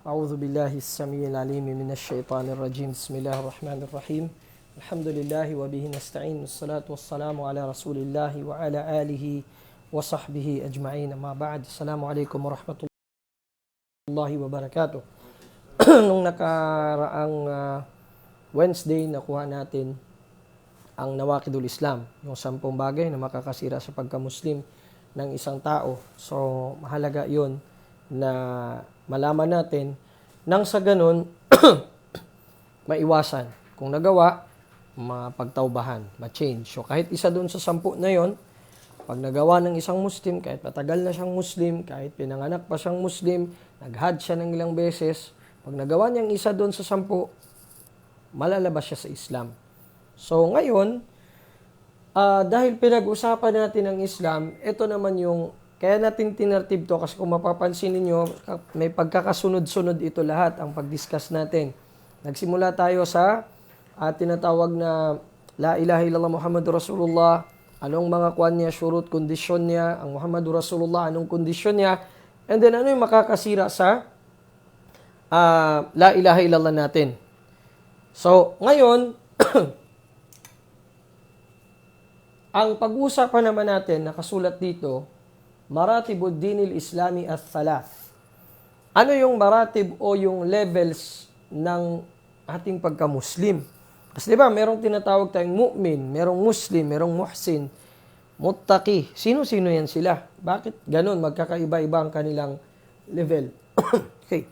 أعوذ بالله السميع العليم من الشيطان الرجيم بسم الله الرحمن الرحيم الحمد لله وبه نستعين والصلاة والسلام على رسول الله وعلى آله وصحبه أجمعين ما بعد السلام عليكم ورحمة الله وبركاته. Nung nakaraang Wednesday, nakuha natin ang Nawaqidul Islam, yung 10 bagay na makakasira sa pagka-Muslim ng isang tao. So, mahalaga yun na malaman natin nang sa ganun maiwasan. Kung nagawa, mapagtaubahan, ma-change. So, kahit isa doon sa 10 na yon, pag nagawa ng isang Muslim, kahit matagal na siyang Muslim, kahit pinanganak pa siyang Muslim, nag-hajj siya ng ilang beses, pag nagawa niyang isa doon sa 10, malalabas siya sa Islam. So, ngayon, dahil pinag-usapan natin ang Islam, ito naman yung, kaya natin tinertib to kasi kung mapapansin niyo may pagkakasunod-sunod ito lahat ang pag-discuss natin. Nagsimula tayo sa tinatawag na La ilaha illallah Muhammadur Rasulullah, anong mga kwan niya, syurut, kondisyon niya, ang Muhammadur Rasulullah, anong kondisyon niya, and then ano yung makakasira sa La ilaha illallah natin. So, ngayon, ang pag-uusapan naman natin, nakasulat dito, Maratibud Dinil Islami Ath-Thalath. Ano yung maratib o yung levels ng ating pagka-Muslim? Kasi diba, merong tinatawag tayong mu'min, merong Muslim, merong muhsin, muttaqi. Sino-sino yan sila? Bakit ganun? Magkakaiba-iba ang kanilang level. Okay.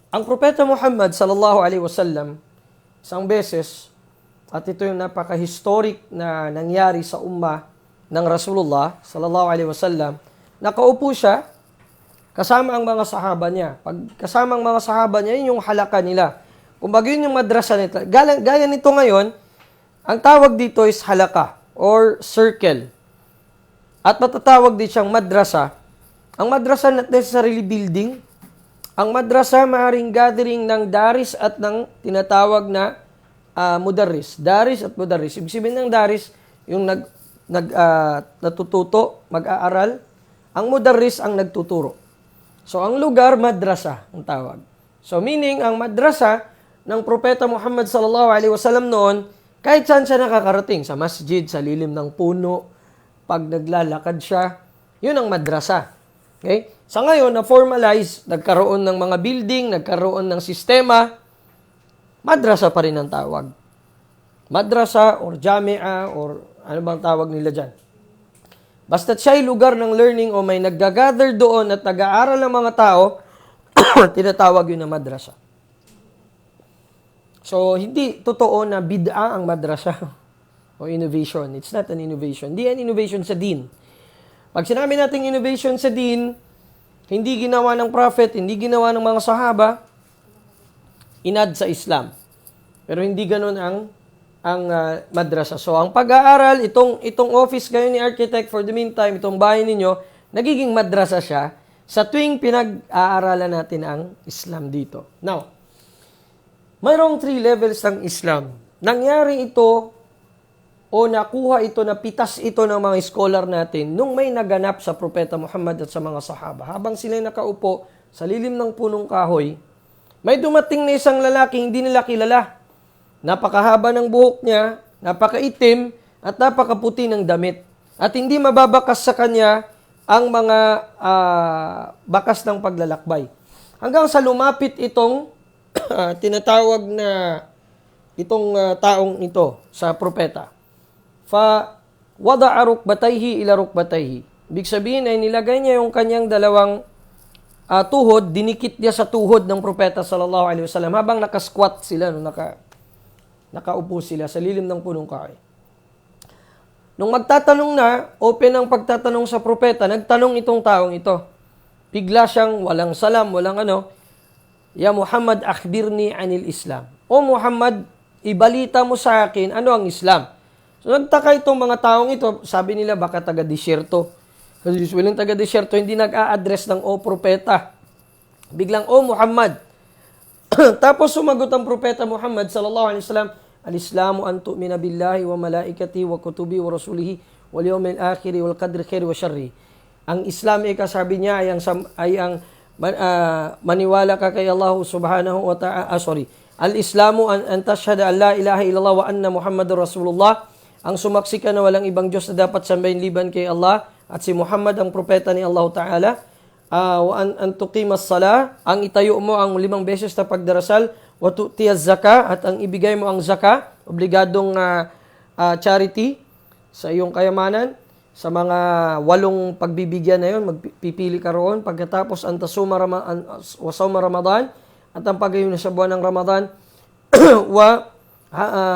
Ang Propeta Muhammad sallallahu alaihi wasallam, isang beses, at ito yung napaka-historic na nangyari sa ummah ng Rasulullah sallallahu alaihi wasallam, nakaupo siya kasama ang mga sahaba niya. Pag kasama ang mga sahaba niya, yun yung halaka nila. Kumbaga yun yung madrasa nila. Gaya nito ngayon, ang tawag dito is halaka or circle. At matatawag din siyang madrasa. Ang madrasa not necessarily building. Ang madrasa maaaring gathering ng daris at ng tinatawag na mudarris. Daris at mudarris. Ibig sabihin ng daris, yung natututo, mag-aaral. Ang mudarris ang nagtuturo. So, ang lugar, madrasa ang tawag. So, meaning, ang madrasa ng Propeta Muhammad sallallahu alaihi wasallam noon, kahit saan siya nakakarating, sa masjid, sa lilim ng puno, pag naglalakad siya, yun ang madrasa. Okay? Sa ngayon, na-formalize, nagkaroon ng mga building, nagkaroon ng sistema, madrasa pa rin ang tawag. Madrasa or jami'a or ano bang tawag nila dyan. Basta't siya'y lugar ng learning o may naggagather doon at nag-aaral ng mga tao, tinatawag yun na madrasa. So, hindi totoo na bid'a ang madrasa o innovation. It's not an innovation. Hindi yan innovation sa din. Pag sinabi natin innovation sa din, hindi ginawa ng prophet, hindi ginawa ng mga sahaba, inad sa Islam. Pero hindi ganun ang madrasa. So, ang pag-aaral, itong office kayo ni architect for the meantime, itong bahay ninyo, nagiging madrasa siya sa tuwing pinag-aaralan natin ang Islam dito. Now, mayroong 3 levels ng Islam. Nangyari ito o nakuha ito, napitas ito ng mga scholar natin nung may naganap sa Propeta Muhammad at sa mga sahaba. Habang sila nakaupo sa lilim ng punong kahoy, may dumating na isang lalaki, hindi nila kilala. Napakahaba ng buhok niya, napakaitim, at napakaputi ng damit. At hindi mababakas sa kanya ang mga bakas ng paglalakbay. Hanggang sa lumapit itong tinatawag na itong taong ito sa propeta. Fa wada'a rukbatayhi ila rukbatayhi. Ibig sabihin ay nilagay niya yung kanyang dalawang tuhod, dinikit niya sa tuhod ng propeta sallallahu alaihi wasallam habang nakasquat sila, nakaupo sila sa lilim ng punong kahoy. Nung magtatanong na, open ang pagtatanong sa propeta, nagtanong itong taong ito. Bigla siyang walang salam, walang ano, Ya Muhammad, akhbirni anil Islam. O Muhammad, ibalita mo sa akin, ano ang Islam? So nagtaka itong mga taong ito, sabi nila baka taga-disyerto. Kasi usually yung taga-disyerto, hindi nag-a-address ng o propeta. Biglang, o Muhammad. Tapos sumagot ang propeta Muhammad sallallahu alaihi wasallam, Al-Islamu an tu'mina billahi wa malaikati wa kutubi wa rasulihi wal yawmil akhir wal qadri khairi wa syarri. Ang Islam, sabi niya, ay ang maniwala ka kay Allah subhanahu wa ta'ala, al-Islamu an tashhada an la ilaha illallah wa anna Muhammadur Rasulullah, ang sumaksi ka na walang ibang Diyos na dapat sambahin liban kay Allah, at si Muhammad ang propeta ni Allah Ta'ala, wa an tuqimas salah, ang itayo mo ang 5 beses na pagdarasal, wa tu'tiyaz zakah, at ang ibigay mo ang zakah, obligadong charity sa iyong kayamanan. Sa mga 8 pagbibigyan na yun, magpipili ka roon. Pagkatapos, wasawma Ramadan, at ang pag-iyon sa buwan ng Ramadan, wa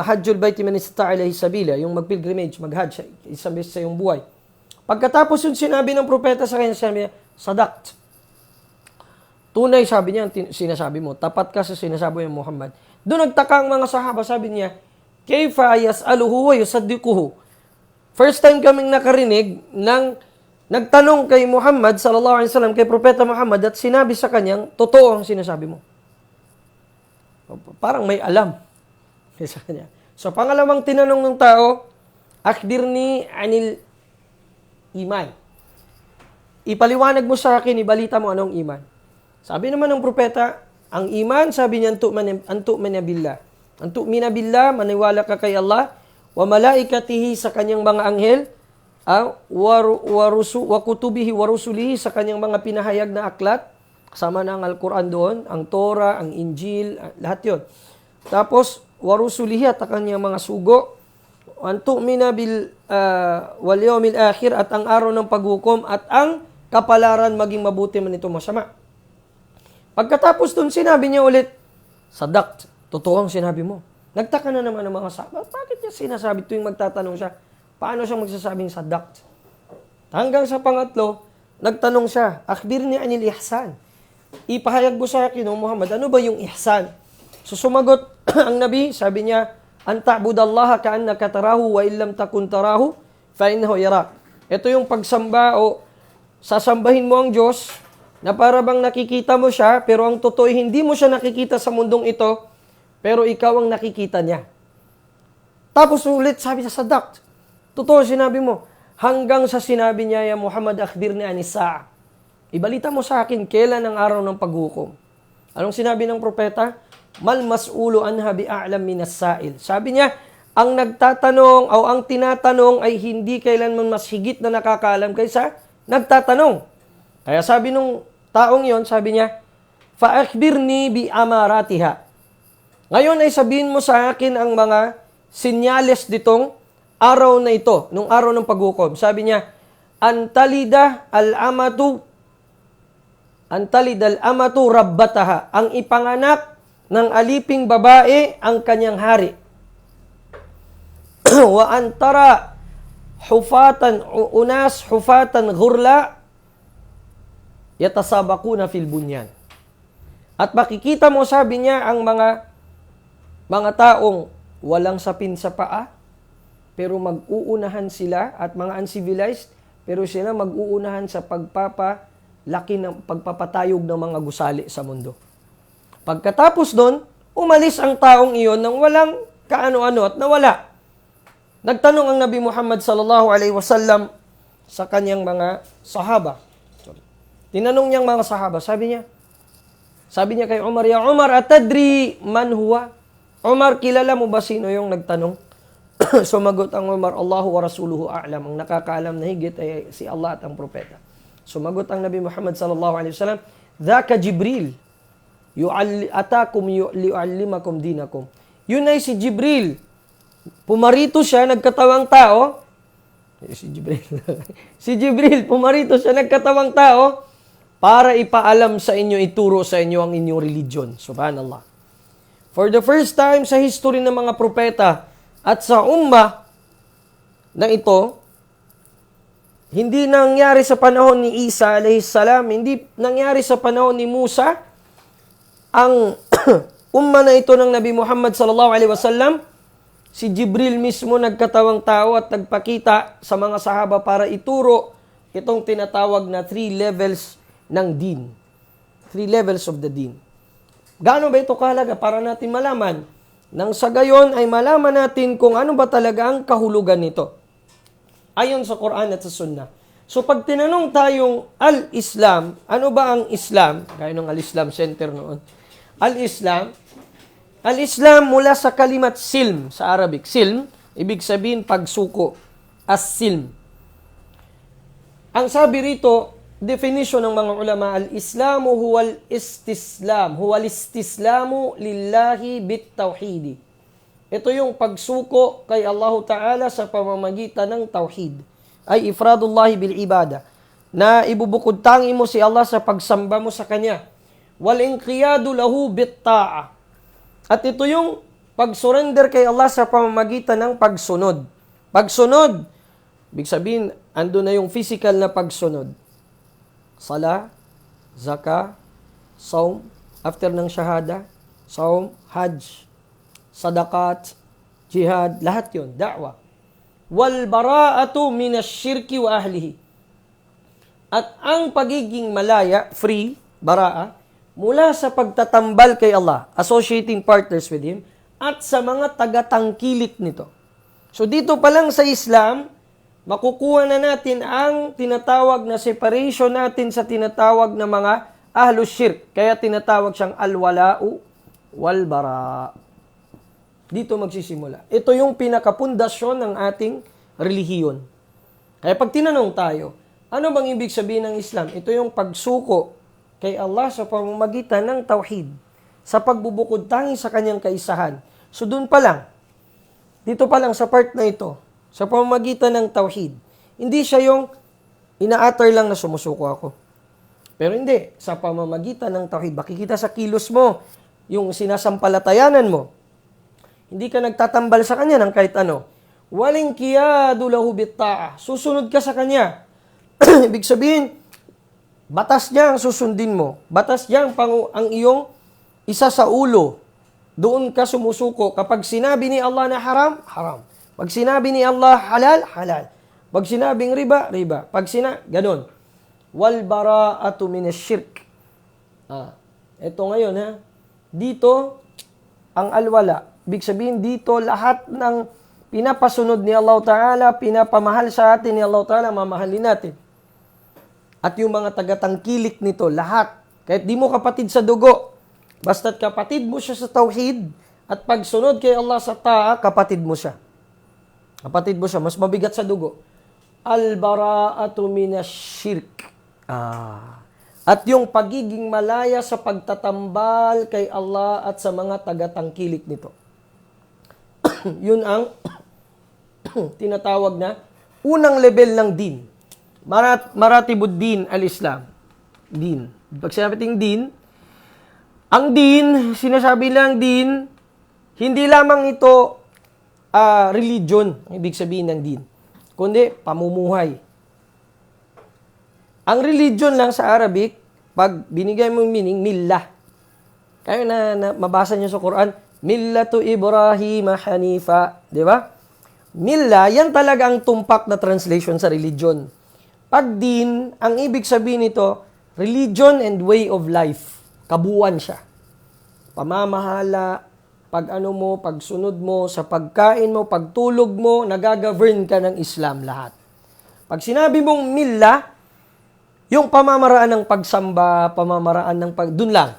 hajjul bayti man istata'a ilayhi sabila, yung mag-pilgrimage, mag-hajj, isang beses sa iyong buhay. Pagkatapos yung sinabi ng propeta sa kanya, sabi niya, sadaqt. Tunay, sabi niya, sinasabi mo. Tapat ka sa sinasabi ng Muhammad. Doon nagtaka ang mga sahaba, sabi niya, kayfa yas'aluhu wa yusaddiquhu. First time kaming nakarinig ng nagtanong kay Muhammad sallallahu alaihi wasallam, kay Propeta Muhammad, at sinabi sa kanyang, totoo ang sinasabi mo. Parang may alam sa kanya. So, pangalawang tinanong ng tao, akhbirni anil iman. Ipaliwanag mo sa akin, ibalita mo anong iman. Sabi naman ng propeta, ang iman, sabi niya, antu'mina billah. Antu'mina billah, maniwala ka kay Allah, wa malaikatihi sa kanyang mga anghel, wa kutubihi wa rusulihi sa kanyang mga pinahayag na aklat, kasama na ang Al-Quran doon, ang Torah, ang Injil, lahat yun. Tapos, wa rusulihi at ang kanyang mga sugo, antu'mina wal yawmil akhir, at ang araw ng paghukom, at ang kapalaran maging mabuti man ito masama. Pagkatapos doon, sinabi niya ulit, sadaqt, totoo ang sinabi mo. Nagtaka na naman ang mga sahaba, bakit niya sinasabi tuwing magtatanong siya? Paano siya magsasabing sadaqt? Hanggang sa pangatlo, nagtanong siya, akhbirni anil ihsan. Ipahayag mo sa akin, Muhammad, ano ba yung ihsan? So sumagot ang Nabi, sabi niya, an ta'budallaha ka'annaka tarahu wa illam takun tarahu fa innahu yarak. Ito yung pagsamba o sasambahin mo ang Diyos na para bang nakikita mo siya, pero ang totoo hindi mo siya nakikita sa mundong ito, pero ikaw ang nakikita niya. Tapos ulit sabi sa sadaqt. Totoo sinabi mo. Hanggang sa sinabi niya, ya Muhammad, akhbirni anis sa'a. Ibalita mo sa akin, kailan ang araw ng paghukom? Anong sinabi ng propeta? Mal mas'ulu anha bi'a'lam minas sa'il. Sabi niya, ang nagtatanong o ang tinatanong ay hindi kailanman mas higit na nakakaalam kaysa nagtatanong. Kaya sabi nung taong yon, sabi niya, fa'akhbirni bi'amaratiha. Ngayon ay sabihin mo sa akin ang mga sinyales ditong araw na ito, nung araw ng paghukom. Sabi niya, antalida al-amatu rabbataha, ang ipanganak ng aliping babae ang kanyang hari. Wa antara hufatan ghurla yatasabakuna fil bunyan. At makikita mo, sabi niya, ang mga taong walang sapin sa paa, pero mag-uunahan sila, at mga uncivilized, pero sila mag-uunahan sa pagpapatayog ng mga gusali sa mundo. Pagkatapos doon, umalis ang taong iyon nang walang kaano-ano at nawala. Nagtanong ang Nabi Muhammad sallallahu alaihi wasallam sa kanyang mga sahaba. Tinanong niyang mga sahaba, sabi niya kay Umar, ya Umar, atadri man huwa? Umar, kilala mo ba sino yung nagtanong? Sumagot ang Umar, Allahu wa rasuluhu a'lam. Ang nakakaalam na higit ay si Allah at ang propeta. Sumagot ang Nabi Muhammad sallallahu alaihi wasallam, dhaka Jibril, atakum li'uallimakum dinakum. Yun ay si Jibril. Pumarito siya, nagkatawang tao. Si Jibril, pumarito siya, nagkatawang tao, para ipaalam sa inyo, ituro sa inyo ang inyong religion. Subhanallah. For the first time sa history ng mga propeta at sa ummah na ito, hindi nangyari sa panahon ni Isa alayhis salam, hindi nangyari sa panahon ni Musa, ang ummah na ito ng Nabi Muhammad sallallahu alaihi wasallam, si Jibril mismo nagkatawang tao at nagpakita sa mga sahaba para ituro itong tinatawag na 3 levels ng din. 3 levels of the din. Gaano ba ito kahalaga para natin malaman? Nang sa gayon ay malaman natin kung ano ba talaga ang kahulugan nito. Ayon sa Quran at sa Sunnah. So pag tinanong tayong al-Islam, ano ba ang Islam? Gaya ng al-Islam Center noon. Al-Islam mula sa kalimat silm sa Arabic. Silm, ibig sabihin pagsuko. As-silm. Ang sabi rito, definition ng mga ulama, al-Islamu huwal istislam. Huwal istislamu lillahi bit-tawhidi. Ito yung pagsuko kay Allah Ta'ala sa pamamagitan ng tawhid. Ay ifradullahi bil ibada, na ibubukod tangi mo si Allah sa pagsamba mo sa Kanya. Wal inqiyadu lahu bit ta'a. At ito yung pag-surrender kay Allah sa pamamagitan ng pagsunod. Pagsunod, ibig sabihin, ando na yung physical na pagsunod. Sala, zaka, saum, after ng shahada, saum, hajj, sadaqat, jihad, lahat yun, da'wah. Wal bara'atu minasyirki wa ahlihi. At ang pagiging malaya, free, bara'a, mula sa pagtatambal kay Allah, associating partners with Him, at sa mga tagatangkilik nito. So dito pa lang sa Islam, makukuha na natin ang tinatawag na separation natin sa tinatawag na mga ahlus shirk. Kaya tinatawag siyang al-wala'u wal-bara'. Dito magsisimula. Ito yung pinakapundasyon ng ating relihiyon. Kaya pag tinanong tayo, ano bang ibig sabihin ng Islam? Ito yung pagsuko kay Allah sa pamamagitan ng tauhid, sa pagbubukod tangi sa kanyang kaisahan. So dun pa lang, dito pa lang sa part na ito, sa pamamagitan ng tauhid, hindi siya yung ina-utter lang na sumusuko ako. Pero hindi, sa pamamagitan ng tauhid, makikita sa kilos mo, yung sinasampalatayanan mo, hindi ka nagtatambal sa kanya ng kahit ano. Waling kiyadu lahu bitta'ah. Susunod ka sa kanya. Ibig sabihin, batas niya ang susundin mo. Batas niya ang iyong isa sa ulo. Doon ka sumusuko. Kapag sinabi ni Allah na haram, haram. Pag sinabi ni Allah halal, halal. Pag sinabing riba, riba. Pag ganon. Wal bara'atu minasyirk. Ito ngayon ha. Dito, ang alwala. Ibig sabihin dito, lahat ng pinapasunod ni Allah Ta'ala, pinapamahal sa atin ni Allah Ta'ala, mamahalin natin. At yung mga tagatangkilik nito, lahat. Kahit di mo kapatid sa dugo, basta't kapatid mo siya sa tauhid, at pagsunod kay Allah sa ta'a, kapatid mo siya. Kapatid mo siya, mas mabigat sa dugo. Al-bara'atu minasyirk. At yung pagiging malaya sa pagtatambal kay Allah at sa mga tagatangkilik nito. Yun ang tinatawag na unang level ng din. Maratibuddin al-Islam. Din. Pag sinabi ting din, ang din, sinasabi lang din, hindi lamang ito religion, ibig sabihin ng din, kundi pamumuhay. Ang religion lang sa Arabic, pag binigay mong meaning, millah. Kaya na mabasa niyo sa Quran, Millatu Ibrahim Hanifa. Di ba? Millah, yan talaga ang tumpak na translation sa religion. Pag din, ang ibig sabihin nito, religion and way of life. Kabuuan siya. Pamamahala, pagsunod mo, sa pagkain mo, pagtulog mo, nagagovern ka ng Islam lahat. Pag sinabi mong millah, yung pamamaraan ng pagsamba, pamamaraan ng dun lang.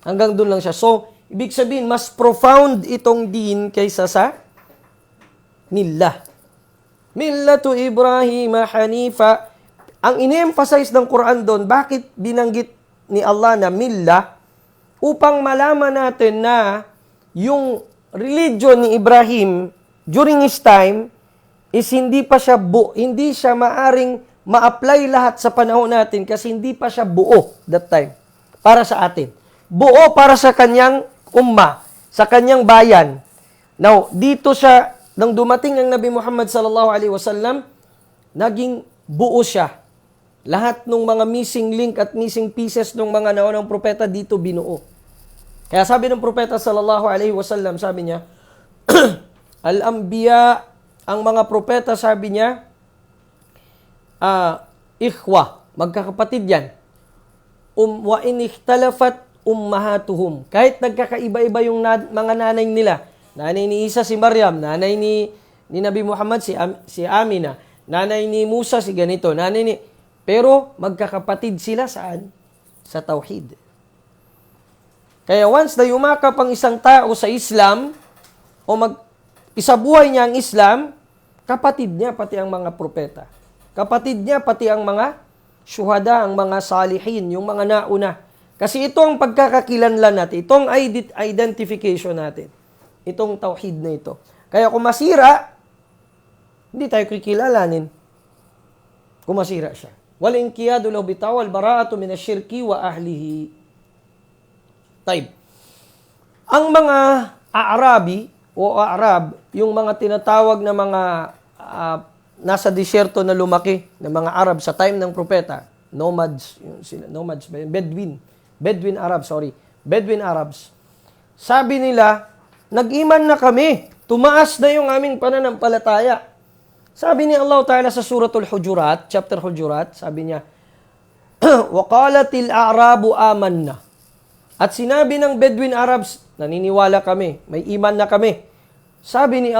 Hanggang dun lang siya. So, ibig sabihin, mas profound itong din kaysa sa millah. Millatu Ibrahim Hanifa. Ang in-emphasize ng Quran doon, bakit binanggit ni Allah na millah? Upang malaman natin na yung religion ni Ibrahim during his time is hindi siya maaring ma-apply lahat sa panahon natin kasi hindi pa siya buo that time para sa atin. Buo para sa kanyang umma, sa kanyang bayan. Now, dito siya, nang dumating ang Nabi Muhammad sallallahu alaihi wasallam, naging buo siya. Lahat ng mga missing link at missing pieces ng mga naunang propeta dito binuo. Kaya sabi ng propeta sallallahu alaihi wasallam, sabi niya, al-anbiya, ang mga propeta, sabi niya, ikhwa, magkakapatid yan. Wa in ikhtalafat ummahatuhum. Kahit nagkakaiba-iba yung mga nanay nila. Nanay ni Isa si Maryam, nanay ni Nabi Muhammad si Amina, nanay ni Musa si ganito, nanay ni Pero magkakapatid sila saan? Sa tauhid. Kaya once na yumakap ang isang tao sa Islam, o isabuhay niya ang Islam, kapatid niya pati ang mga propeta. Kapatid niya pati ang mga syuhada, ang mga salihin, yung mga nauna. Kasi ito ang pagkakakilanlan natin, itong identification natin, itong tauhid na ito. Kaya kung masira, hindi tayo kikilalanin. Kung masira siya. Wal inqiyadu lahu bitawal bara'atu minasyirki wa ahlihi. Taib. Ang mga Aarabi o Arab, yung mga tinatawag na mga nasa disyerto na lumaki na mga Arab sa time ng propeta, nomads ba yun? Bedouin Arabs. Sabi nila, nag-iman na kami, tumaas na yung aming pananampalataya. Sabi ni Allah Ta'ala sa suratul Hujurat, chapter Hujurat, sabi niya, وَقَالَتِ الْأَعْرَابُ آمَنَّا. At sinabi ng Bedouin Arabs, naniniwala kami, may iman na kami. Sabi ni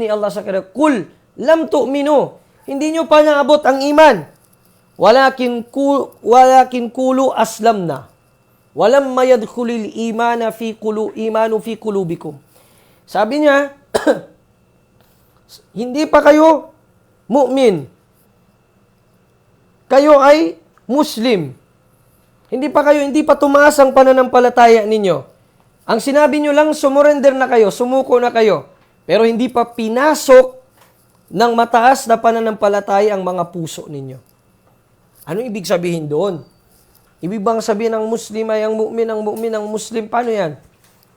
Allah sa kanila, Kul, lam tu'minu. Hindi nyo pa naabot ang iman. Walakin kulu aslamna. Walam mayadkhulil imanu fi qulubikum. Sabi niya, hindi pa kayo mu'min. Kayo ay Muslim. Hindi pa tumaas ang pananampalataya ninyo. Ang sinabi nyo lang, sumurrender na kayo, sumuko na kayo. Pero hindi pa pinasok ng mataas na pananampalataya ang mga puso ninyo. Ano ibig sabihin doon? Ibig bang sabihin ng Muslim ay ang mu'min ang Muslim? Paano yan?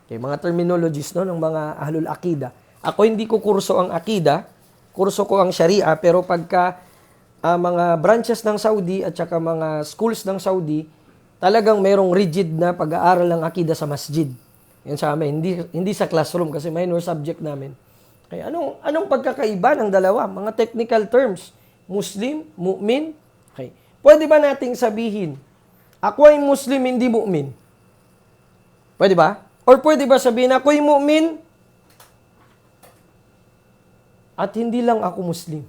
Okay, mga terminologies no, ng mga ahlul akida. Ako hindi ko kurso ang akida, kurso ko ang sharia, pero pagka mga branches ng Saudi at saka mga schools ng Saudi, talagang mayroong rigid na pag-aaral ng akida sa masjid. Yan sa amin, hindi sa classroom kasi minor subject namin. Kaya anong pagkakaiba ng dalawa? Mga technical terms. Muslim, mu'min. Okay. Pwede ba nating sabihin, ako ay Muslim, hindi mu'min? Pwede ba? Or pwede ba sabihin, ako ay mu'min at hindi lang ako Muslim?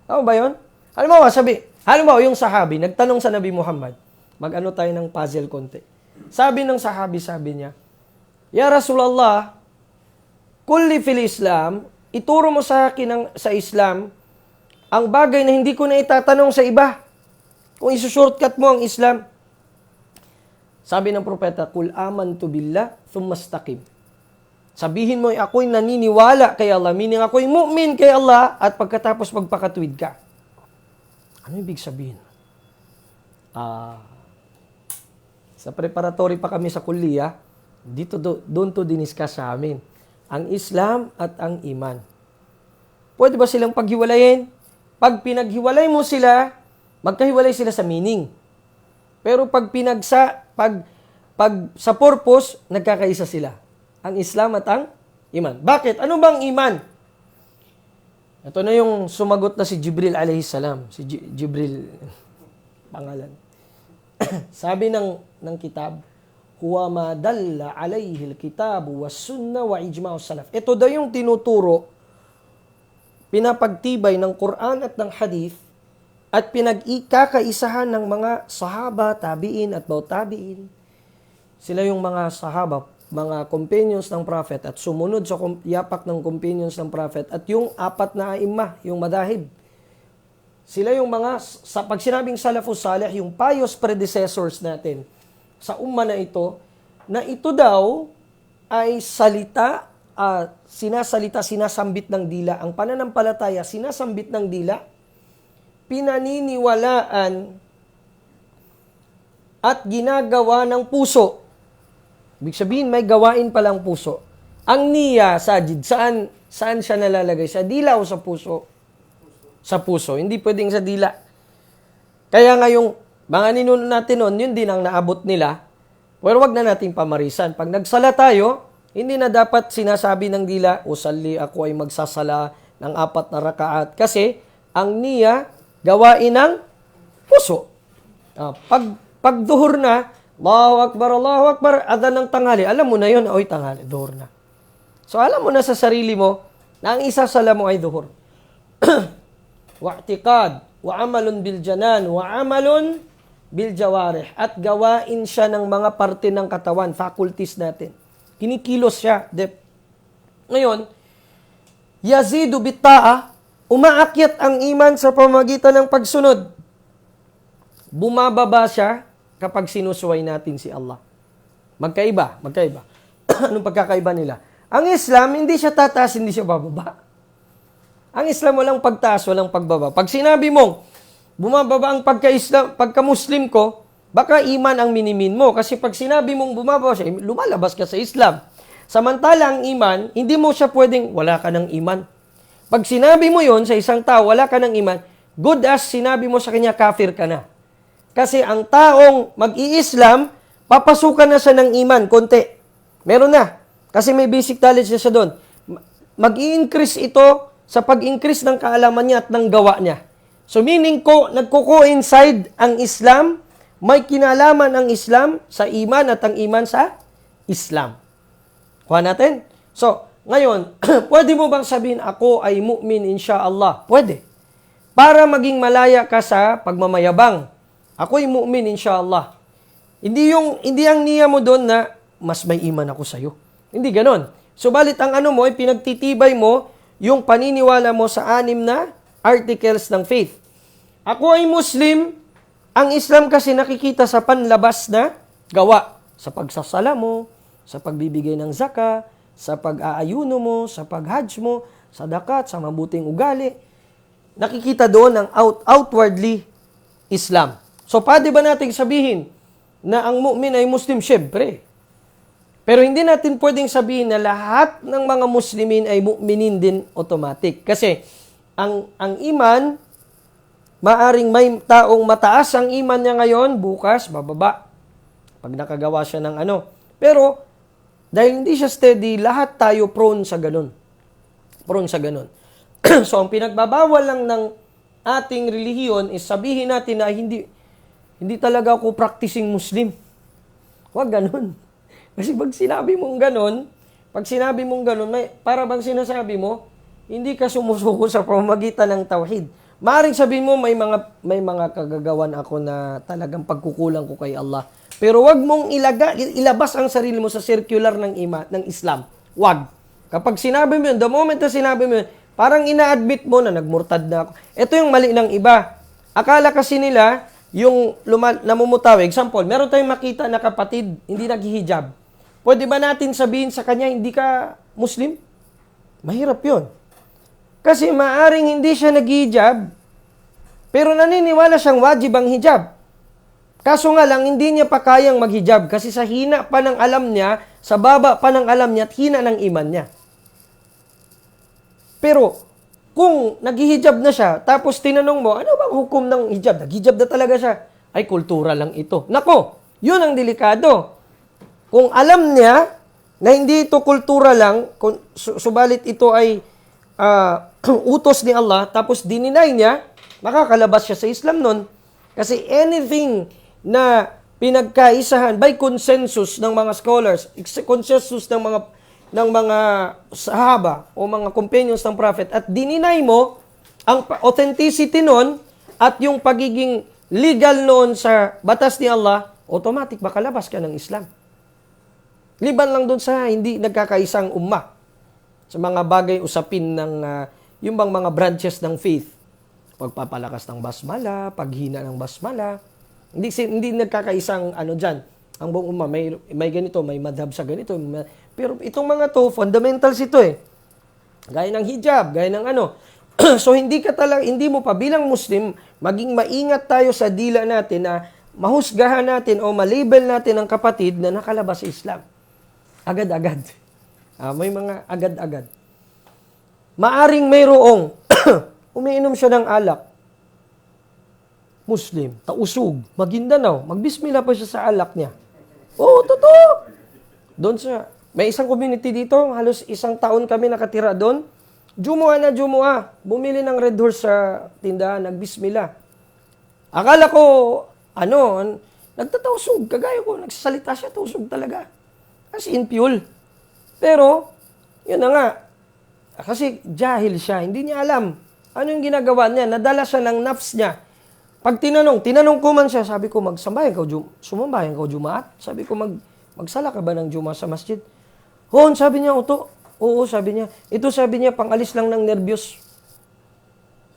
Ano ba yun? Halimbawa, yung sahabi, nagtanong sa Nabi Muhammad, mag-ano tayo ng puzzle konti. Sabi ng sahabi, sabi niya, Ya Rasulullah, kulli fil Islam, ituro mo sa akin sa Islam, ang bagay na hindi ko na itatanong sa iba. Kung isushortcut mo ang Islam. Sabi ng propeta, Kul amantu billah, thumma istaqim. Sabihin mo, ako'y naniniwala kay Allah, meaning ako'y mu'min kay Allah, at pagkatapos magpakatuwid ka. Ano ibig sabihin? Sa preparatory pa kami sa kulliya, doon to diniscuss sa amin. Ang Islam at ang iman. Pwede ba silang paghiwalayin? Pag pinaghiwalay mo sila, magkahiwalay sila sa meaning. Pero pag sa purpose, nagkakaisa sila. Ang Islam at ang iman. Bakit? Ano bang iman? Ito na yung sumagot na si Jibril alayhi salam. Si Jibril, pangalan. Sabi ng kitab, huwa ma dalla alayhi al-kitabu was-sunnah wa ijma'us salaf. Ito daw yung tinuturo, pinapagtibay ng Quran at ng Hadith at pinag-ikakaisahan ng mga sahaba, tabi'in at baut tabi'in. Sila yung mga sahaba, mga companions ng Prophet at sumunod sa yapak ng companions ng Prophet at yung apat na aimah, yung madahib. Sila yung mga, pag sinabing salafus salih, yung pious predecessors natin sa umma na ito daw ay sinasambit ng dila. Ang pananampalataya, sinasambit ng dila, pinaniniwalaan at ginagawa ng puso. Ibig sabihin, may gawain palang puso. Ang niya, sajid, saan siya nalalagay? Sa dila o sa puso? Sa puso. Hindi pwedeng sa dila. Kaya nga yung mga ninuno natin noon, yun din ang naabot nila. Pero wag na nating pamarisan. Pag nagsala tayo, hindi na dapat sinasabi ng dila, o sali, ako ay magsasala ng 4 na rakaat. Kasi, ang niya, gawain ng puso. Pag duhur na, Allahu Akbar, adhan ng tanghali. Alam mo na yun, oy, tanghali, duhur na. So, alam mo na sa sarili mo, na ang isasala mo ay duhur. Wa'tiqad, wa amalun bil janan, wa amalun bil jawarih. At gawain siya ng mga parte ng katawan, faculties natin. Kinikilos siya. Ngayon, yazidu bitta'a, umaakyat ang iman sa pamamagitan ng pagsunod. Bumababa siya kapag sinusuway natin si Allah. Magkaiba. Anong pagkakaiba nila? Ang Islam, hindi siya tataas, hindi siya bababa. Ang Islam walang pagtaas, walang pagbaba. Pag sinabi mong, bumababa ang pagka-Islam, pagka-Muslim ko, baka iman ang minimin mo. Kasi pag sinabi mong bumababa siya, lumalabas ka sa Islam. Samantala ang iman, hindi mo siya pwedeng, wala ka ng iman. Pag sinabi mo yon sa isang tao, wala ka ng iman, good as sinabi mo sa kanya, kafir ka na. Kasi ang taong mag-i-Islam, papasukan na siya ng iman, konti. Meron na. Kasi may basic knowledge na siya doon. Mag-i-increase ito sa pag-increase ng kaalaman niya at ng gawa niya. So meaning ko, nagko-coincide ang Islam, may kinalaman ang Islam sa iman at ang iman sa Islam. Kuha natin? So, ngayon, pwede mo bang sabihin, ako ay mu'min insyaallah? Pwede. Para maging malaya ka sa pagmamayabang. Ako'y mu'min insyaallah. Hindi ang niya mo doon na, mas may iman ako sa'yo. Hindi ganon. Subalit ang ano mo, ay pinagtitibay mo yung paniniwala mo sa 6 na articles ng faith. Ako ay Muslim, ang Islam kasi nakikita sa panlabas na gawa. Sa pagsasala mo, sa pagbibigay ng zaka, sa pag-aayuno mo, sa pag-hajj mo, sa dakat, sa mabuting ugali. Nakikita doon ang outwardly Islam. So, pwede ba nating sabihin na ang mu'min ay Muslim? Siyempre. Pero hindi natin pwedeng sabihin na lahat ng mga Muslimin ay mu'minin din automatic. Kasi ang iman, maaring may taong mataas ang iman niya ngayon, bukas, bababa. Pag nakagawa siya ng ano. Pero, dahil hindi siya steady, lahat tayo prone sa ganun. So, ang pinagbabawal lang ng ating relihiyon is sabihin natin na hindi talaga ako practicing Muslim. Huwag ganun. Kasi pag sinabi mong ganun, para bang sinasabi mo, hindi ka sumusuko sa pamamagitan ng tauhid. Maaring sabihin mo, may mga kagagawan ako na talagang pagkukulang ko kay Allah. Pero wag mong ilabas ang sarili mo sa circular ng Islam. Wag. Kapag sinabi mo yun, the moment na sinabi mo yun, parang ina-admit mo na nagmurtad na ako. Ito yung mali ng iba. Akala kasi nila, yung namumutaw, example, meron tayong makita na kapatid, hindi naghihijab. Pwede ba natin sabihin sa kanya, hindi ka Muslim? Mahirap yun. Kasi maaring hindi siya naghihijab, pero naniniwala siyang wajib ang hijab. Kaso nga lang, hindi niya pa kayang maghijab kasi sa hina pa ng alam niya, sa baba pa ng alam niya at hina ng iman niya. Pero, kung naghihijab na siya, tapos tinanong mo, ano bang hukom ng hijab? Naghihijab na talaga siya. Ay, kultura lang ito. Nako, yun ang delikado. Kung alam niya na hindi ito kultura lang, subalit ito ay utos ni Allah, tapos dininay niya, makakalabas siya sa Islam nun. Kasi anything na pinagkaisahan by consensus ng mga scholars, consensus ng mga sahaba o mga companions ng prophet at dininay mo ang authenticity nun at yung pagiging legal noon sa batas ni Allah, automatic makalabas ka ng Islam. Liban lang doon sa hindi nagkakaisang ummah sa mga bagay usapin ng yung bang mga branches ng faith. Pagpapalakas ng basmala, paghina ng basmala. Hindi nagkakaisang diyan. Ang buong ummah may ganito, may madhab sa ganito. Pero itong mga to, fundamentals ito eh. Gaya ng hijab, gaya ng So hindi mo pa bilang Muslim, maging maingat tayo sa dila natin na mahusgahan natin o malabel natin ang kapatid na nakalabas sa Islam. Agad-agad. May mga agad-agad. Maaring mayroong umiinom siya ng alak. Muslim, tausog, Maguindanao, magbismillah pa siya sa alak niya. Oo, totoo. Doon may isang community dito, halos 1 taon kami nakatira doon. Jumu'ah. Bumili ng Red Horse sa tindahan, nagbismillah. Akala ko, nagtatausog, kagaya ko, nagsasalita siya, tausog talaga. As in fuel. Pero, yun na nga, kasi jahil siya, hindi niya alam Ano yung ginagawa niya? Nadala siya ng nafs niya. Pag tinanong ko man siya, sabi ko, sumambayan ka o Jumaat? Sabi ko, magsala ka ba ng Juma sa masjid? Oo, sabi niya, oo, sabi niya. Ito sabi niya, pangalis lang ng nervyos.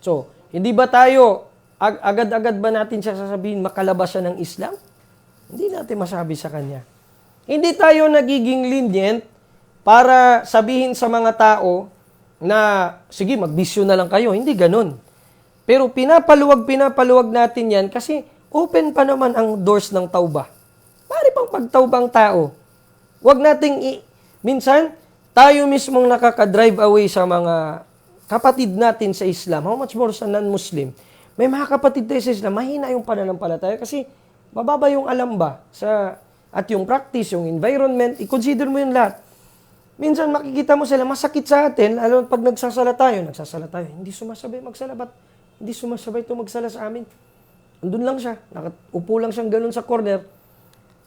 So, hindi ba tayo, agad-agad ba natin siya sasabihin, makalabas siya ng Islam? Hindi natin masabi sa kanya. Hindi tayo nagiging lenient para sabihin sa mga tao na, sige, magbisyo na lang kayo. Hindi ganun. Pero pinapaluwag natin yan kasi open pa naman ang doors ng tauba. Pari pang pagtaubang tao. Huwag nating minsan, tayo mismong nakaka-drive away sa mga kapatid natin sa Islam. How much more sa non-Muslim? May mga kapatid tayo sa Islam, mahina yung pananampalataya kasi mababa yung alam ba at yung practice, yung environment, i-consider mo yun lahat. Minsan makikita mo sila, masakit sa atin, lalo pag nagsasala tayo, hindi sumasabay magsala, ba't hindi sumasabay ito magsala sa amin? Andun lang siya, nakaupo lang siyang ganun sa corner.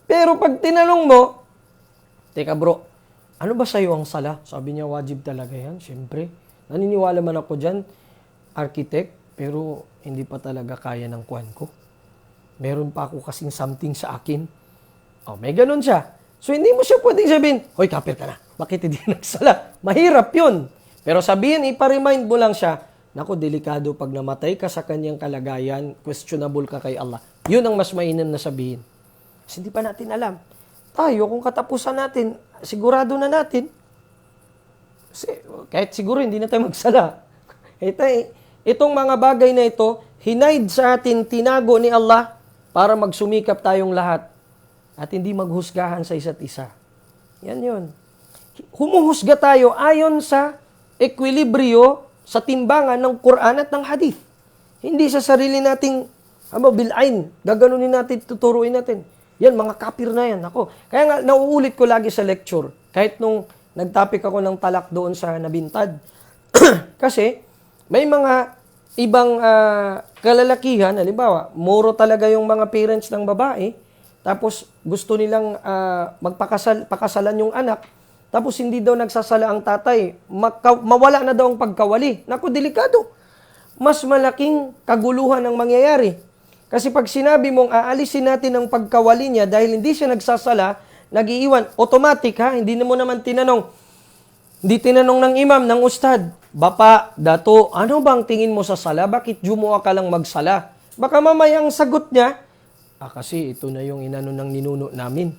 Pero pag tinanong mo, teka bro, ano ba sa'yo ang sala? Sabi niya, wajib talaga yan, syempre. Naniniwala man ako dyan, architect, pero hindi pa talaga kaya ng kwan ko. Meron pa ako kasing something sa akin. Oh, may ganun siya. So, hindi mo siya pwedeng sabihin, hoy, kafir ka na. Bakit hindi nagsala? Mahirap yun. Pero sabihin, ipa-remind mo lang siya, naku, delikado pag namatay ka sa kanyang kalagayan, questionable ka kay Allah. Yun ang mas mainam na sabihin. Kasi hindi pa natin alam. Tayo, kung katapusan natin, sigurado na natin. Kasi, kahit siguro hindi na tayo magsala. Itong mga bagay na ito, hinaid sa atin, tinago ni Allah para magsumikap tayong lahat at hindi maghusgahan sa isa't isa. Yan yun. Humuhusga tayo ayon sa ekwilibryo sa timbangan ng Quran at ng Hadith. Hindi sa sarili nating bil'ain, gaganunin natin, tuturuin natin. Yan, mga kafir na yan. Ako. Kaya nga, nauulit ko lagi sa lecture. Kahit nung nagtopic ako ng talak doon sa Nabintad. Kasi, may mga ibang kalalakihan, halimbawa, moro talaga yung mga parents ng babae, tapos gusto nilang pakasalan yung anak, tapos hindi daw nagsasala ang tatay, mawala na daw ang pagkawali. Naku, delikado. Mas malaking kaguluhan ang mangyayari. Kasi pag sinabi mong aalisin natin ang pagkawali niya dahil hindi siya nagsasala, nag-iiwan, automatic ha, hindi mo naman tinanong. Hindi tinanong ng imam, ng ustad, Bapa, dato, ano bang tingin mo sa sala? Bakit jumu'a ka lang magsala? Baka mamayang sagot niya, kasi ito na yung inano ng ninuno namin.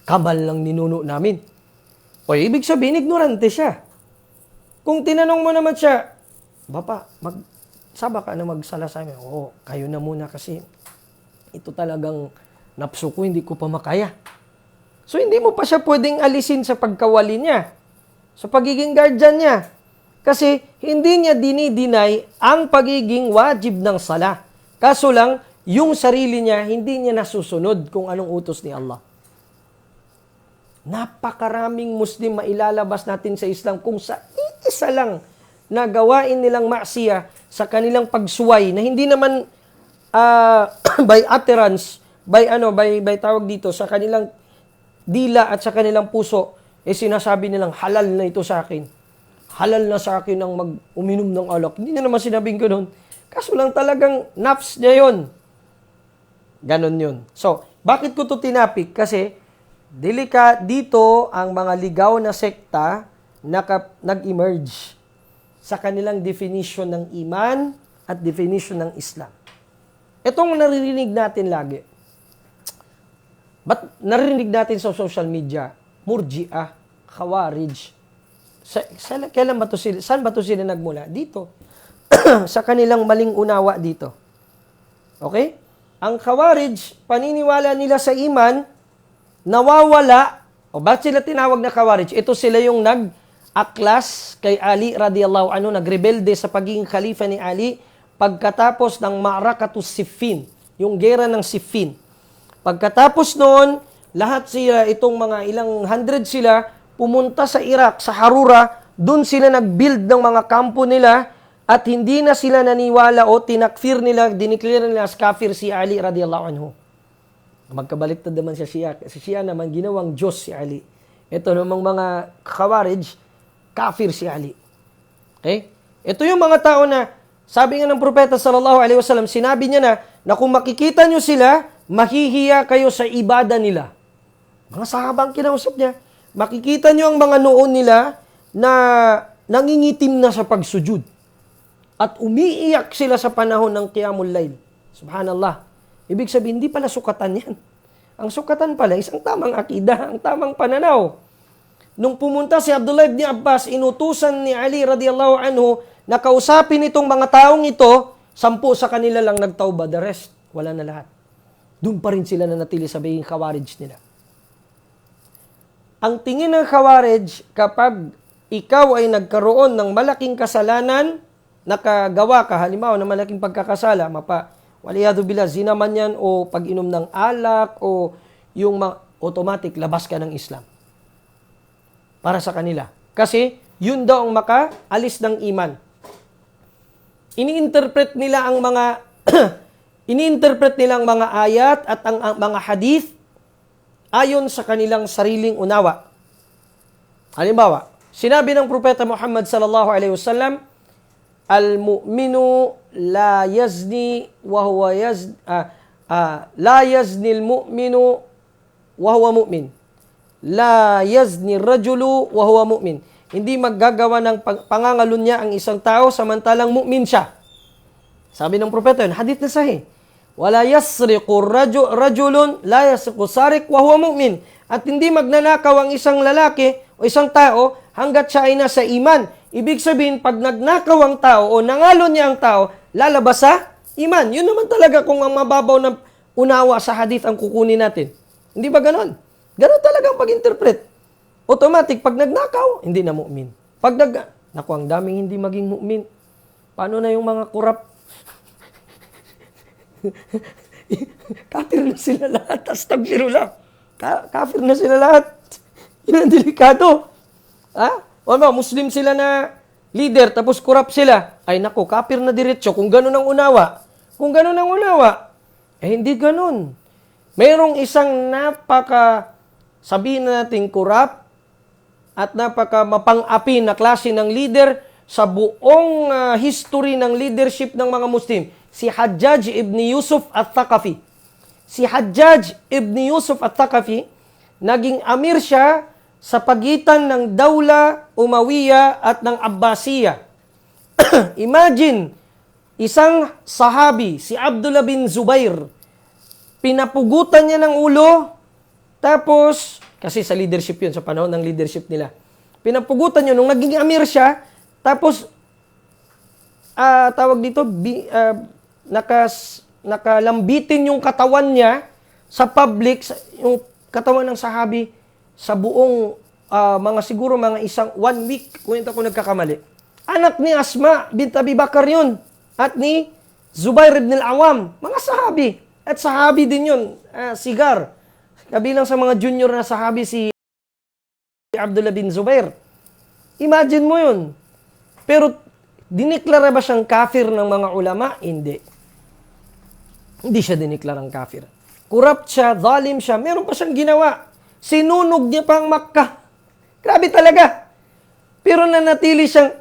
Kabal ng ninuno namin. O ibig sabihin, ignorante siya. Kung tinanong mo naman siya, Bapa, magsaba ka na magsala sa amin. Oo, kayo na muna kasi ito talagang napso ko, hindi ko pa makaya. So, hindi mo pa siya pwedeng alisin sa pagkawali niya, sa pagiging guardian niya. Kasi hindi niya dinideny ang pagiging wajib ng sala. Kaso lang, yung sarili niya, hindi niya nasusunod kung anong utos ni Allah. Napakaraming Muslim mailalabas natin sa Islam kung sa isa lang na gawain nilang maksiya sa kanilang pagsuway na hindi naman by utterance, by tawag dito sa kanilang dila at sa kanilang puso, sinasabi nilang halal na ito sa akin. Halal na sa akin ang uminom ng alak. Hindi na naman sinabing gano'n. Kaso lang talagang nafs niya yun. Ganon yun. So, bakit ko ito tinapik? Kasi, dito ang mga ligaw na sekta nag-emerge sa kanilang definition ng iman at definition ng Islam. Itong naririnig natin lagi. Ba't naririnig natin sa social media? Murji'ah, Khawarij. Kailan ba to sila? Saan ba to sila nagmula? Dito. Sa kanilang maling unawa dito. Okay? Ang Khawarij, paniniwala nila sa iman, nawawala. O bakit sila tinawag na Khawarij? Ito sila yung nag-aklas kay Ali radiyallahu anhu, nagrebelde sa pagiging khalifa ni Ali pagkatapos ng Ma'rakatus Siffin, yung gera ng Siffin. Pagkatapos noon, lahat sila, itong mga ilang hundred sila, pumunta sa Iraq, sa Harura, doon sila nag-build ng mga kampo nila at hindi na sila naniwala o tinakfir nila, diniklear nila as kafir si Ali radiyallahu anhu. Magkabaliktad naman siya Shia. Si Shia naman ginawang Diyos si Ali. Ito namang mga Khawarij, kafir si Ali. Okay? Ito yung mga tao na Sabi nga ng propeta sallallahu alaihi wasallam, sinabi niya na kung makikita nyo sila, mahihiya kayo sa ibada nila. Mga sahaba ang kinausap niya. Makikita nyo ang mga noon nila na nangingitim na sa pagsujud. At umiiyak sila sa panahon ng Qiyamul Layl. Subhanallah. Ibig sabihin, hindi pala sukatan yan. Ang sukatan pala, isang tamang akida, ang tamang pananaw. Nung pumunta si Abdullah ibn Abbas, inutusan ni Ali radiyallahu anhu na kausapin itong mga taong ito, 10 sa kanila lang nagtauba, the rest, wala na lahat. Doon pa rin sila nanatili sa baging Khawarij nila. Ang tingin ng Khawarij, kapag ikaw ay nagkaroon ng malaking kasalanan, nakagawa ka, halimbawa ng malaking pagkakasala, waliyadu billah, zina man yan, o pag-inom ng alak, o yung automatic, labas ka ng Islam. Para sa kanila. Kasi, yun daw ang makaalis ng iman. Ini-interpret nila ang mga ayat at ang mga hadith ayon sa kanilang sariling unawa. Halimbawa, sinabi ng propeta Muhammad sallallahu alaihi wasallam, al-mu'minu la yazni wa huwa la yazni al-mu'minu wa huwa mu'min. La yazni ar-rajulu wa huwa mu'min. Hindi maggagawa ng pangangalunya ang isang tao samantalang mu'min siya. Sabi ng propeta yun, hadith na sahih. Wala yasriqu rajulun la yasriqu sarik wa huwa mu'min. At hindi magnanakaw ang isang lalaki o isang tao hanggat siya ay nasa iman. Ibig sabihin, pag nagnakaw ang tao o nangalon niya ang tao, lalabas sa iman. Yun naman talaga kung ang mababaw na unawa sa hadith ang kukunin natin. Hindi ba ganon? Ganon talaga ang pag-interpret. Automatic, pag nagnakaw, hindi na mu'min. Pag naku, ang daming hindi maging mu'min. Paano na yung mga kurap? Kafir na sila lahat. Astagfirullah. Kafir na sila lahat. Yun ang delikado. O Muslim sila na leader, tapos kurap sila. Ay naku, kafir na diretso. Kung gano'n ang unawa. Hindi gano'n. Mayroong isang sabihin natin kurap at mapang-api na klase ng leader sa buong history ng leadership ng mga Muslim. Si Hajjaj ibn Yusuf al-Thaqafi. Si Hajjaj ibn Yusuf al-Thaqafi, naging amir siya sa pagitan ng Dawla Umawiya at ng Abbasiya. Imagine, isang sahabi, si Abdullah bin Zubair, pinapugutan niya ng ulo, tapos, kasi sa leadership yun, sa panahon ng leadership nila, pinapugutan niya nung naging amir siya, tapos, tawag dito, nakalambitin yung katawan niya sa public, yung katawan ng sahabi, sa buong siguro mga 1 week, kung ito ako nagkakamali. Anak ni Asma bint Abi Bakar yun, at ni Zubair ibn al-Awam, mga sahabi. At sahabi din yun, sigar. Kabilang sa mga junior na sahabi si Abdullah bin Zubair. Imagine mo yun. Pero diniklara ba siyang kafir ng mga ulama? Hindi. Hindi siya diniklarang kafir. Corrupt siya, zalim siya, meron pa siyang ginawa. Sinunog niya pa ang Makkah. Grabe talaga. Pero nanatili siyang,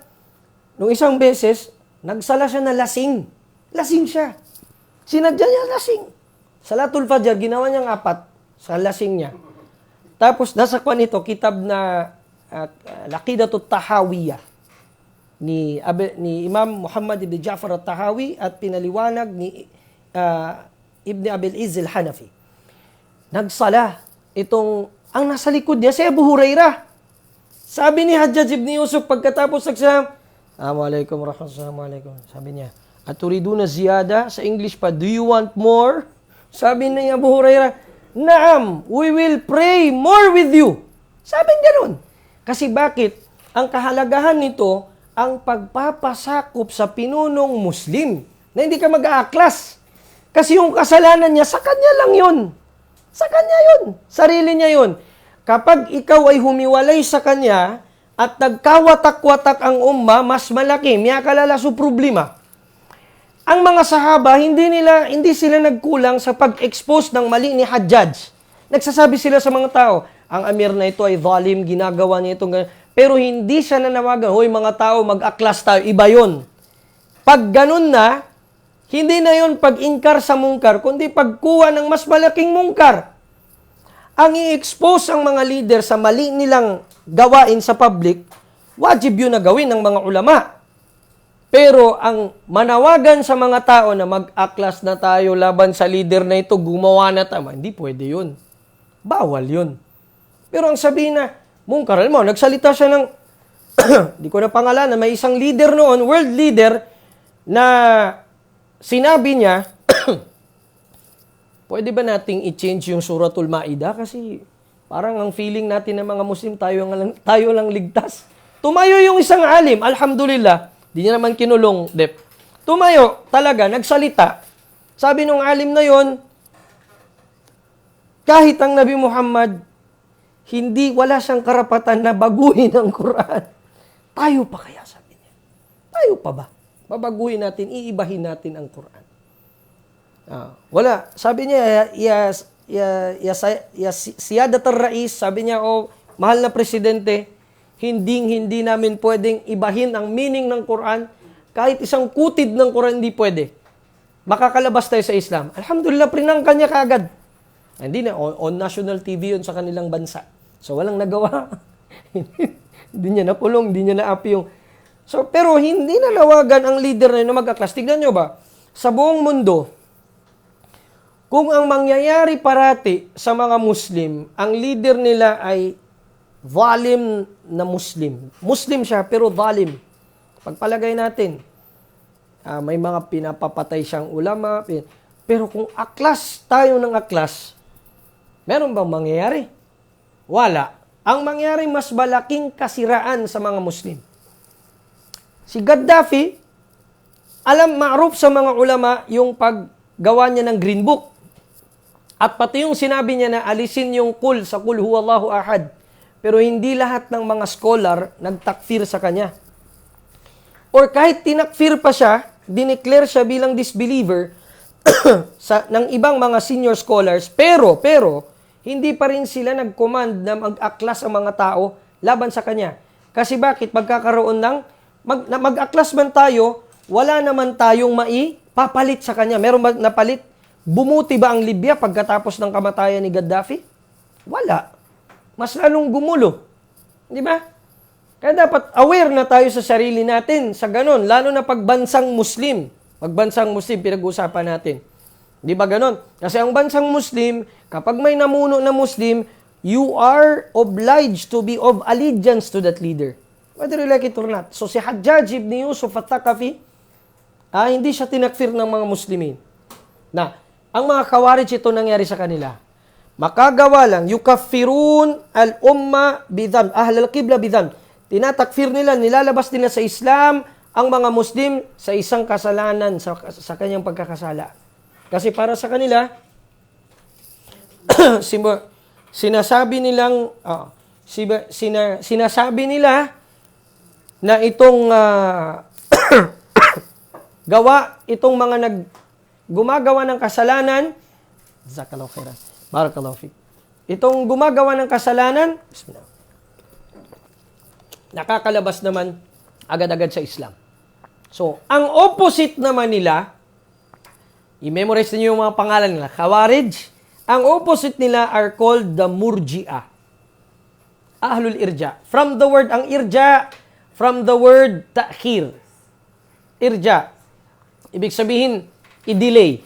nung isang beses, nagsala siya na lasing. Lasing siya. Sinadya niya lasing. Salatul Fajr, ginawa niyang 4 sa lasing niya. Tapos, nasa kwan ito, kitab na Laqidatut Tahawiyah ni Imam Muhammad ibn Ja'far at-Tahawi at pinaliwanag ni Ibn Abil Izz al-Hanafi. Nagsala ang nasa likod niya, si Abu Hurairah. Sabi ni Hajjaj ibn Yusuf, pagkatapos nagsalam, Assalamualaikum warahmatullahi wabarakatuh. Sabi niya, aturiduna ziyada, sa English pa, do you want more? Sabi ni Abu Hurairah, Naam, we will pray more with you. Sabi niya nun. Kasi bakit? Ang kahalagahan nito, ang pagpapasakop sa pinunong Muslim, na hindi ka mag-aaklas. Kasi yung kasalanan niya, sa kanya lang yun. Sa kanya yun. Sarili niya yun. Kapag ikaw ay humiwalay sa kanya at nagkawatak-watak ang umma, mas malaki. Miya kalala su problema. Ang mga sahaba, hindi sila nagkulang sa pag-expose ng mali ni Hajjaj. Nagsasabi sila sa mga tao, ang amir na ito ay zalim, ginagawa niya itong ganyan. Pero hindi siya nanawagan, hoy mga tao, mag-aklas tayo, iba yun. Pag ganun na, hindi na yon pag-ingkar sa mungkar, kundi pagkuha ng mas malaking mungkar. Ang i-expose ang mga leader sa mali nilang gawain sa public, wajib yun na gawin ng mga ulama. Pero ang manawagan sa mga tao na mag-aklas na tayo laban sa leader na ito, gumawa na tama, hindi pwede yun. Bawal yun. Pero ang sabihin na, mungkar, mo, nagsalita siya ng, di ko na pangalanan, may isang leader noon, world leader, na sinabi niya, pwede ba nating i-change yung Suratul Ma'idah? Kasi parang ang feeling natin ng mga Muslim, tayo lang ligtas. Tumayo yung isang alim, alhamdulillah, di niya naman kinulong, Dep. Tumayo, talaga, nagsalita. Sabi nung alim na yon, kahit ang Nabi Muhammad, wala siyang karapatan na baguhin ang Quran. Tayo pa kaya, sabi niya. Tayo pa ba? Babaguhin natin, iibahin natin ang Quran. Wala. Sabi niya, Siyadatul Rais, sabi niya, mahal na presidente, hindi namin pwedeng ibahin ang meaning ng Quran. Kahit isang kutid ng Quran, hindi pwede. Makakalabas tayo sa Islam. Alhamdulillah, prinangka niya kaagad. Hindi na, on national TV yun sa kanilang bansa. So, walang nagawa. Hindi niya napulong, hindi niya naapi yung... So, pero hindi nalawagan ang leader na yun na mag-aklas. Tignan nyo ba? Sa buong mundo, kung ang mangyayari parati sa mga Muslim, ang leader nila ay zalim na Muslim. Muslim siya, pero zalim. Pagpalagay natin, may mga pinapapatay siyang ulama. Pero kung aklas tayo ng aklas, meron bang mangyayari? Wala. Ang mangyayari, mas malaking kasiraan sa mga Muslim. Si Gaddafi, ma'ruf sa mga ulama yung paggawa niya ng Green Book. At pati yung sinabi niya na alisin yung sa Qul Huwallahu Ahad. Pero hindi lahat ng mga scholar nagtakfir sa kanya. Or kahit tinakfir pa siya, dineclare siya bilang disbeliever ng ibang mga senior scholars, pero hindi pa rin sila nag-command na mag-aklas ang mga tao laban sa kanya. Kasi bakit? Magkakaroon ng mag-aklas man tayo, wala naman tayong maipapalit sa kanya. Meron ba napalit? Bumuti ba ang Libya pagkatapos ng kamatayan ni Gaddafi? Wala. Mas lalong gumulo. Di ba? Kaya dapat aware na tayo sa sarili natin sa ganon, lalo na pagbansang Muslim. Pagbansang Muslim, pinag-uusapan natin. Di ba ganon? Kasi ang bansang Muslim, kapag may namuno na Muslim, you are obliged to be of allegiance to that leader. Whether you like it or not. So si Hajjaj ibn Yusuf at-Thaqafi, hindi siya tinakfir ng mga Muslimin. Na, ang mga Khawarij ito nangyari sa kanila. Makagawa lang, yukaffirun al-umma bidhan, ahl al-qibla bidhan. Tinatakfir nila, nilalabas nila sa Islam ang mga Muslim sa isang kasalanan sa kanyang pagkakasala. Kasi para sa kanila, sinasabi nila na itong itong mga gumagawa ng kasalanan, jazakallahu khairan, barakallahu fik. Itong gumagawa ng kasalanan, bismillah, nakakalabas naman agad-agad sa Islam. So, ang opposite naman nila, i-memorize niyo yung mga pangalan nila, Khawarij, ang opposite nila are called the Murji'ah. Ahlul Irja. From the word, ang Irja, from the word ta'khir. Irja. Ibig sabihin, i-delay.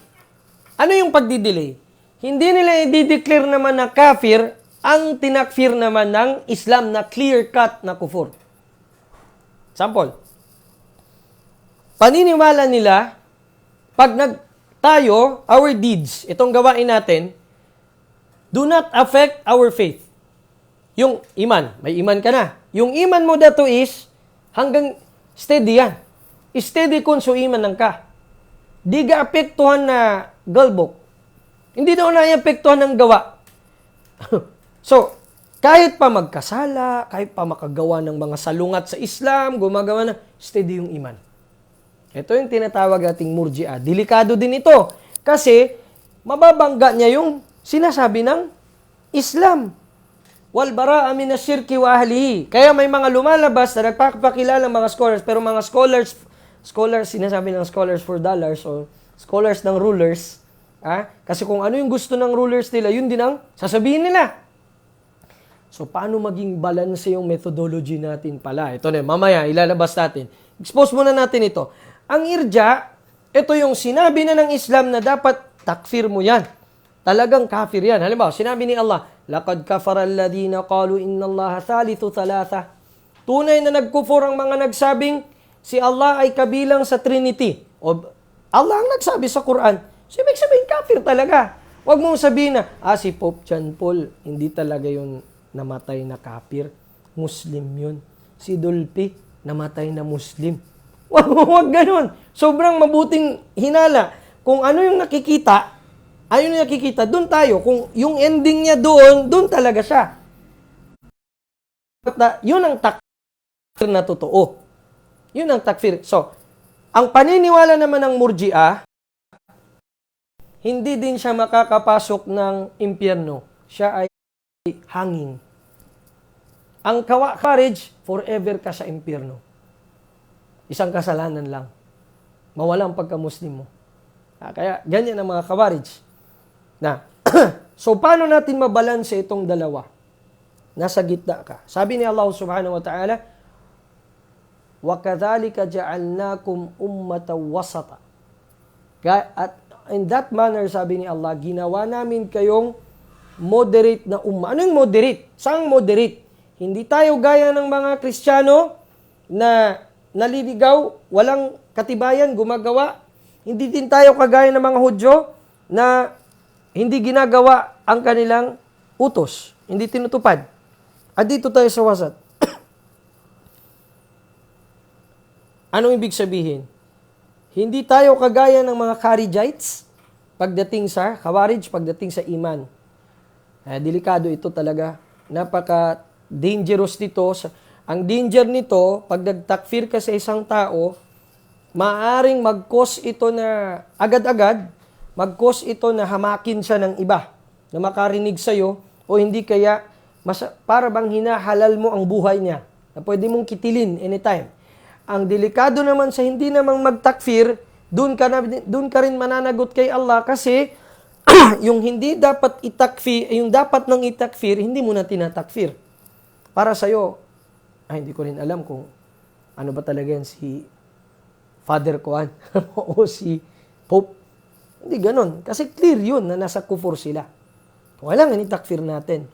Ano yung pagdi-delay? Hindi nila i-declare naman na kafir, ang tinakfir naman ng Islam na clear-cut na kufur. Sample. Paniniwala nila, pag tayo, our deeds, itong gawain natin, do not affect our faith. Yung iman, may iman ka na. Yung iman mo dato is, hanggang steady yan. Steady kung so iman ng ka. Di ga apektuhan na galbok. Hindi daw na apektuhan ng gawa. So, kahit pa magkasala, kahit pa makagawa ng mga salungat sa Islam, gumagawa na, steady yung iman. Ito yung tinatawag ating Murji'ah. Delikado din ito. Kasi, mababangga niya yung sinasabi ng Islam. Wal bara'a minasyirki wa ahlihi. Kaya may mga lumalabas na nagpapakilala ng mga scholars, pero mga scholars, sinasabi ng scholars for dollars o scholars ng rulers. Kasi kung ano yung gusto ng rulers nila, yun din ang sasabihin nila. So, paano maging balanse yung methodology natin pala? Ito na, mamaya, ilalabas natin. Expose muna natin ito. Ang irja, ito yung sinabi na ng Islam na dapat takfir mo yan. Talagang kafir yan. Halimbawa, sinabi ni Allah, لَقَدْ كَفَرَ الَّذِينَ قَالُوا إِنَّ اللَّهَ ثَالِثُ ثَلَاثَةٍ. Tunay na nagkufur ang mga nagsabing si Allah ay kabilang sa Trinity. O Allah ang nagsabi sa Quran. So, ibig sabihin, kafir talaga. Huwag mong sabihin na, si Pope John Paul, hindi talaga yung namatay na kafir. Muslim yun. Si Dolphy, namatay na Muslim. Huwag ganun. Sobrang mabuting hinala. Kung ano yung nakikita, doon tayo. Kung yung ending niya doon talaga siya. Yun ang takfir na totoo. Yun ang takfir. So, ang paniniwala naman ng Murji'ah, hindi din siya makakapasok ng impyerno. Siya ay hanging. Ang Khawarij, forever ka sa impyerno. Isang kasalanan lang. Mawala ang pagka-Muslim mo. Kaya ganyan ang mga Khawarij. So paano natin mabalanse itong dalawa? Nasa gitna ka. Sabi ni Allah subhanahu wa ta'ala, وَكَذَلِكَ جَعَلْنَاكُمْ أُمَّةً وَسَطًا. At in that manner, sabi ni Allah, ginawa namin kayong moderate na umma. Ano yung moderate? Saang moderate? Hindi tayo gaya ng mga Kristiyano na naliligaw, walang katibayan, gumagawa. Hindi din tayo kagaya ng mga Hudyo na hindi ginagawa ang kanilang utos. Hindi tinutupad. At dito tayo sa wasat. Anong ibig sabihin? Hindi tayo kagaya ng mga Kharijites pagdating sa Khawarij, pagdating sa iman. Delikado ito talaga. Napaka-dangerous nito. Ang danger nito, pag nagtakfir ka sa isang tao, maaring mag-cause ito na agad-agad, mag-cause ito na hamakin siya ng iba na makarinig sa'yo o hindi kaya para bang hinahalal mo ang buhay niya na pwede mong kitilin anytime. Ang delikado naman sa hindi namang magtakfir, doon ka rin mananagot kay Allah kasi yung hindi dapat itakfir, yung dapat nang itakfir, hindi mo na tinatakfir. Para sa'yo, hindi ko rin alam kung ano ba talaga yan si Father Koan o si Pope. Hindi ganun. Kasi clear yun na nasa kufur sila. Kailangan itakfir natin.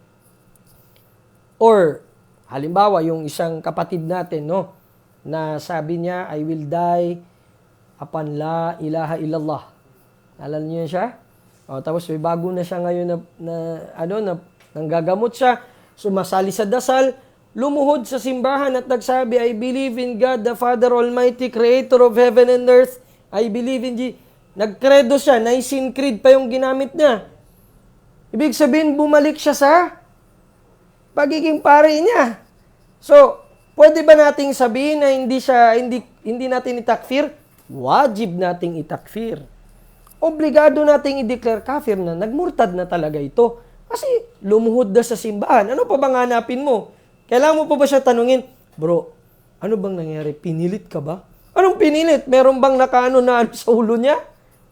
Or, halimbawa, yung isang kapatid natin, na sabi niya, I will die upon la ilaha illallah. Alala niyo siya? Tapos may bago na siya ngayon na nanggagamot siya, sumasali sa dasal, lumuhod sa simbahan at nagsabi, I believe in God, the Father Almighty, Creator of heaven and earth. I believe in Jesus. Nagkredo siya, Nicene Creed pa yung ginamit niya. Ibig sabihin, bumalik siya sa pagiging pare niya. So, pwede ba nating sabihin na hindi natin itakfir? Wajib nating itakfir. Obligado nating i-declare kafir na nagmurtad na talaga ito. Kasi lumuhod na sa simbahan. Ano pa bang hanapin mo? Kailangan mo pa ba siya tanungin, bro, ano bang nangyari? Pinilit ka ba? Anong pinilit? Meron bang nakaano na sa ulo niya?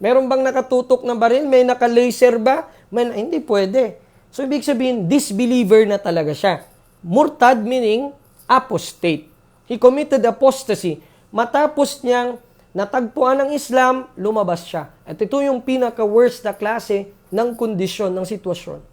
Meron bang nakatutok na baril? May naka-laser ba? Hindi pwede. So, ibig sabihin, disbeliever na talaga siya. Murtad meaning apostate. He committed apostasy. Matapos niyang natagpuan ng Islam, lumabas siya. At ito yung pinaka-worst na klase ng kondisyon, ng sitwasyon.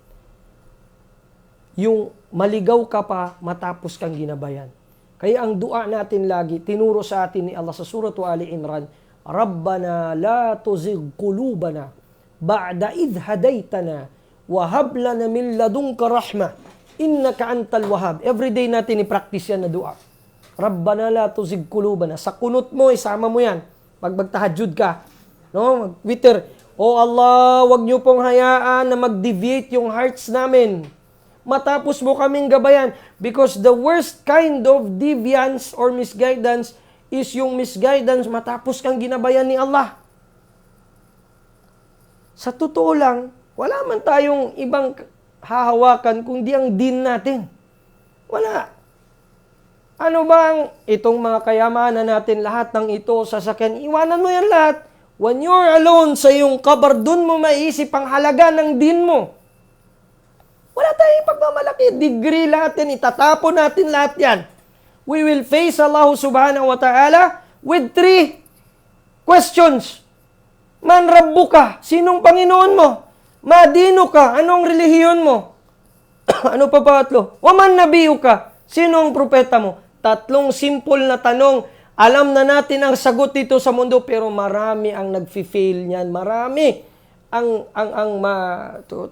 Yung maligaw ka pa matapos kang ginabayan. Kaya ang dua natin lagi, tinuro sa atin ni Allah sa Surah Ali Imran, Rabbana la tuzigh qulubana ba'da idh hadaytana wa hab lana min ladunka rahmah innaka antal wahhab. Everyday natin i-practice yan na dua. Rabbana la tuzigh qulubana. Sa kunot mo, isama mo yan. Pag magtahajjud ka, mag-witr, O Allah, wag niyo pong hayaan na mag-deviate yung hearts namin. Matapos mo kaming gabayan. Because the worst kind of deviance or misguidance is yung misguidance matapos kang ginabayan ni Allah. Sa totoo lang, wala man tayong ibang hahawakan kundi ang din natin. Wala. Ano bang itong mga kayamanan natin, lahat ng ito, sasakyan, iwanan mo yan lahat. When you're alone sa iyong kabar, dun mo maiisip ang halaga ng din mo. Wala tayong pagmamalaki. Degree lahat yan. Itatapon natin lahat yan. We will face Allah subhanahu wa ta'ala with 3 questions. Man rabbuka, sinong Panginoon mo? Madino ka, anong relihiyon mo? Ano pa pangatlo? Waman nabiyo ka, sino ang propeta mo? 3 simple na tanong. Alam na natin ang sagot dito sa mundo, pero marami ang nagfi-fail niyan. Marami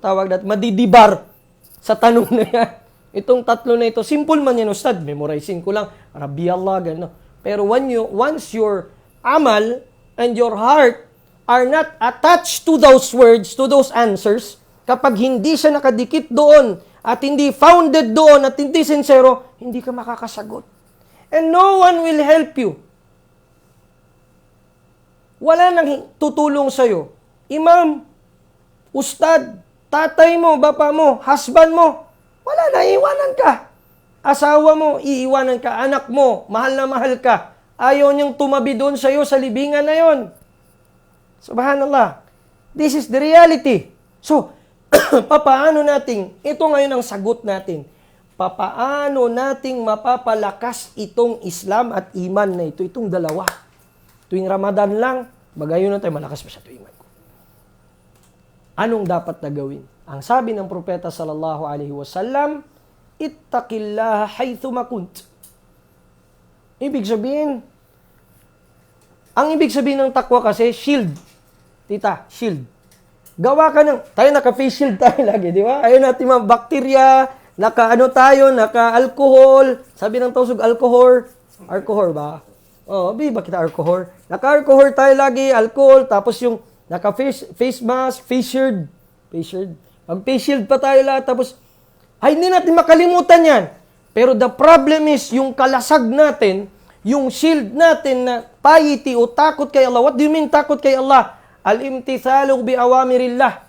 tawag natin, madidibar sa tanong na yan. Itong 3 na ito, simple man yan, Ustad. Memorizing ko lang, Rabbi Allah, gano'n. Pero once your amal and your heart are not attached to those words, to those answers, kapag hindi siya nakadikit doon, at hindi founded doon, at hindi sincero, hindi ka makakasagot. And no one will help you. Wala nang tutulong sa'yo. Imam, ustad, tatay mo, bapa mo, husband mo, wala na, iiwanan ka. Asawa mo, iiwanan ka. Anak mo, mahal na mahal ka. Ayaw niyang tumabi doon sa'yo sa libingan na yon. Subhanallah. This is the reality. So, papaano natin, ito ngayon ang sagot natin, papaano nating mapapalakas itong Islam at iman na ito, itong dalawa. Tuwing Ramadan lang, magayon na tayo, malakas pa siya ito iman ko. Anong dapat na gawin? Ang sabi ng propeta sallallahu alaihi wasallam, ittaqillaha haythu makunt. Ibig sabihin, ang ibig sabihin ng takwa kasi, shield. Tita, shield. Gawa ka ng, tayo naka-face shield tayo lagi, di ba? Ayaw natin mga bakterya, naka-alcohol. Sabi ng tausog, alcohol ba? Ba kita alcohol? Naka-alcohol tayo lagi, alcohol, tapos yung naka-face mask, face shield. Mag-face shield pa tayo lahat, tapos, ay, hindi natin makalimutan yan. Pero the problem is, yung kalasag natin, yung shield natin na piety o takot kay Allah. What do you mean takot kay Allah? Al-imtithalu bi awamirillah.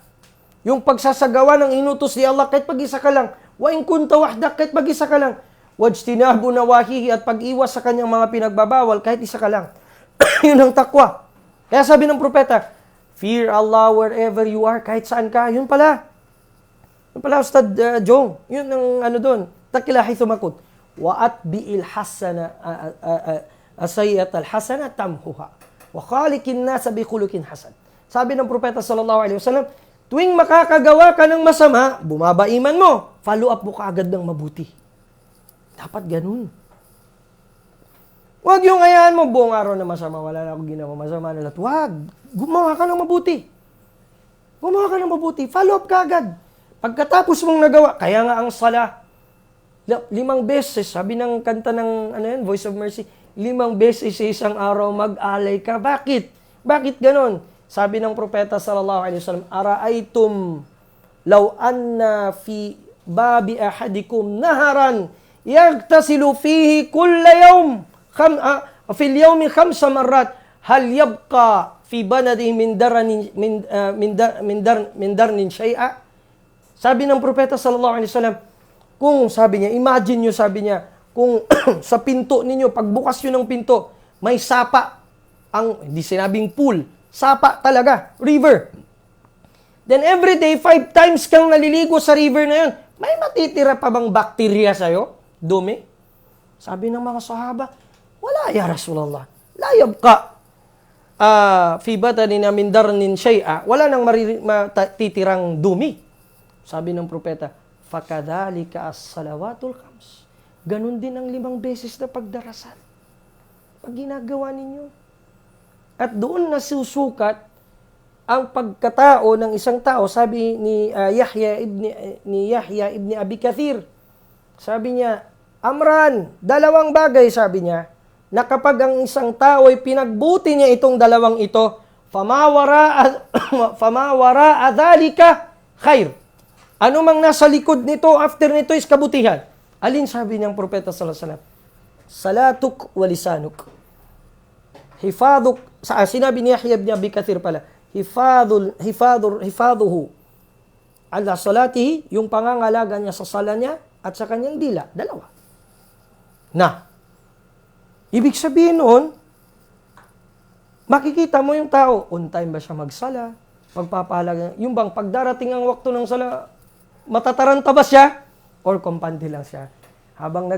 Yung pagsasagawa ng inutos ni Allah, kahit pag-isa ka lang. Wa in kunta wahdak, kahit pag-isa ka lang. Wajtinabu nawahihi, at pag-iwas sa kanyang mga pinagbabawal, kahit isa ka lang. Yun ang takwa. Kaya sabi ng propeta, fear Allah wherever you are, kahit saan ka. Yun pala. Ustad Jong. Yun ang doon. Takila haythu makut. Wa atbi'il hasana asayat al-hasana tamhuha. Wa khaliqin nasa bi khuluqin hasan. Sabi ng propeta sallallahu alaihi wasallam, tuwing makakagawa ka ng masama, bumaba iman mo. Follow up mo kaagad ng mabuti. Dapat ganun. Huwag yung ayaan mo, buong araw na masama, wala na akong ginawa, masama na lahat. Huwag. Gumawa ka ng mabuti. Follow up kaagad. Pagkatapos mong nagawa, kaya nga ang sala, 5 beses, sabi ng kanta ng Voice of Mercy, 5 beses sa isang araw mag-alay ka. Bakit? Bakit ganon? Sabi ng propeta sallallahu alaihi wasallam, ara'aytum law anna fi babi ahadikum naharan yagtasilu fihi kulla yawm fil yawmi 5 marrat hal yabqa fi banadihi min darnin shay'a. Sabi ng propeta sallallahu alaihi wasallam, kung sabi niya, imagine nyo, sabi niya, kung sa pinto ninyo, pagbukas nyo ng pinto, may sapa, hindi sinabing pool, sapa talaga, river. Then every day, 5 times kang naliligo sa river na yun, may matitira pa bang bakterya sa'yo? Dumi? Sabi ng mga sahaba, wala ya Rasulullah. Layab ka. Fi batanin min darnin shay'a, wala nang matitirang dumi. Sabi ng propeta, fakadhalika as-salawatul khams. Ganon din ang 5 beses na pagdarasal. Pag ginagawa ninyo. At doon nasusukat ang pagkatao ng isang tao. Sabi ni Yahya ibn Abi Kathir. Sabi niya, Amran, 2 bagay, sabi niya, na kapag ang isang tao ay pinagbuti niya itong 2 ito, famawara adhalika khair. Ano mang nasa likod nito, after nito is kabutihan. Alin sabi niyang propeta sallallahu alaihi wasallam? Salatuk wa lisanuk. Hifaduk, sinabi ni Yahya ibn Abi Kathir pala, hifaduhu ala salatihi, yung pangangalaga niya sa sala niya at sa kanyang dila. 2. Na, Ibig sabihin noon, makikita mo yung tao, on time ba siya magsala, pagpapahalaga, yung bang pagdarating ang wakto ng sala, matataranta ba siya? Or kumpante lang siya? Habang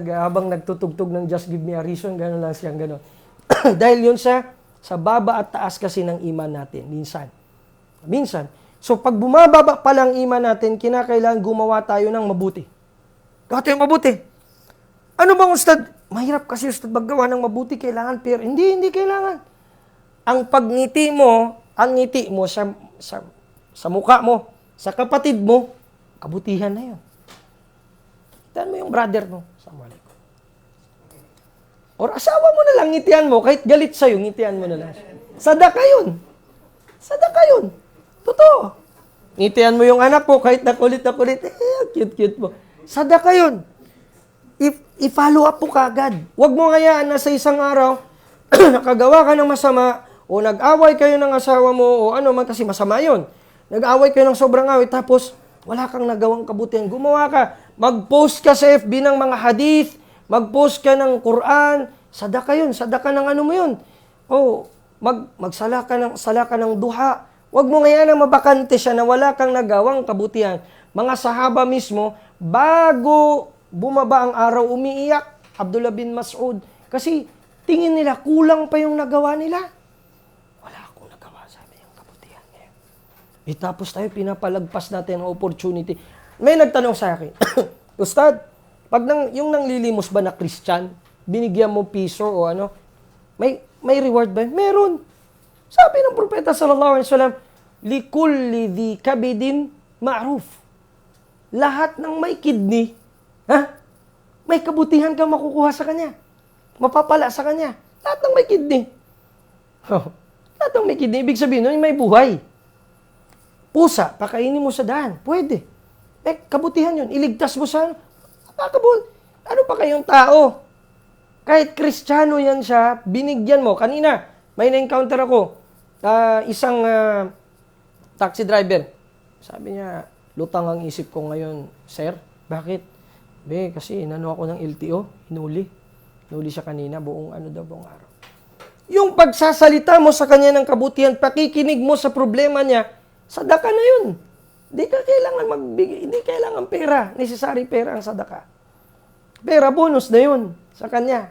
nagtutugtog ng Just Give Me a Reason, gano'n lang siya, gano'n. Dahil yun sa baba at taas kasi ng iman natin, minsan. So, pag bumababa pa lang iman natin, kinakailangan gumawa tayo ng mabuti. Gawa tayo mabuti. Ano bang Ustad? Mahirap kasi Ustad maggawa ng mabuti, kailangan pero hindi kailangan. Ang paggiti mo, ang ngiti mo sa mukha mo, sa kapatid mo, kabutihan na yun. Kitaan mo yung brother mo. Assalamualaikum. Or asawa mo na lang, ngitian mo, kahit galit sa'yo, ngitian mo na lang. Sadaka yun. Totoo. Ngitian mo yung anak mo, kahit nakulit, cute mo. Sadaka yun. I-follow up po kagad. Huwag mo ngayaan na sa isang araw, nakagawa ka ng masama, o nag-away kayo ng asawa mo, o ano man kasi masama yun. Nag-away kayo ng sobrang away, tapos wala kang nagawang kabutihan. Gumawa ka. Mag-post ka sa FB ng mga hadith, mag-post ka ng Quran, sadaka yun, sadaka ng ano mo yun. O, magsala ka ng duha. Huwag mo ngayon na mabakante siya na wala kang nagawang kabutihan. Mga sahaba mismo, bago bumaba ang araw, umiiyak. Abdullah bin Mas'ud. Kasi tingin nila, kulang pa yung nagawa nila. Wala akong nagawa, sabi yung kabutihan ngayon. Tapos tayo, pinapalagpas natin ang opportunity. May nagtanong sa akin, Ustad, pag yung nanglilimos ba na Christian, binigyan mo piso o ano, may reward ba? Meron. Sabi ng propeta sallallahu alaihi wasallam, likulli dhi kabidin ma'ruf. Lahat ng may kidney, may kabutihan kang makukuha sa kanya. Mapapala sa kanya. Lahat ng may kidney. Lahat ng may kidney, ibig sabihin nun, may buhay. Pusa, pakainin mo sa daan. Pwede. Kabutihan yun. Iligtas mo sa ano pa kayong tao? Kahit Kristiyano yan siya, binigyan mo. Kanina, may na-encounter ako. Isang taxi driver. Sabi niya, lutang ang isip ko ngayon, Sir. Bakit? Kasi inano ako ng LTO, hinuli. Hinuli siya kanina, buong araw. Yung pagsasalita mo sa kanya ng kabutihan, pakikinig mo sa problema niya, sadaka na yun. Hindi ka kailangan magbigay, hindi kailangan pera. Necessary pera ang sadaka. Pera, bonus na yun sa kanya.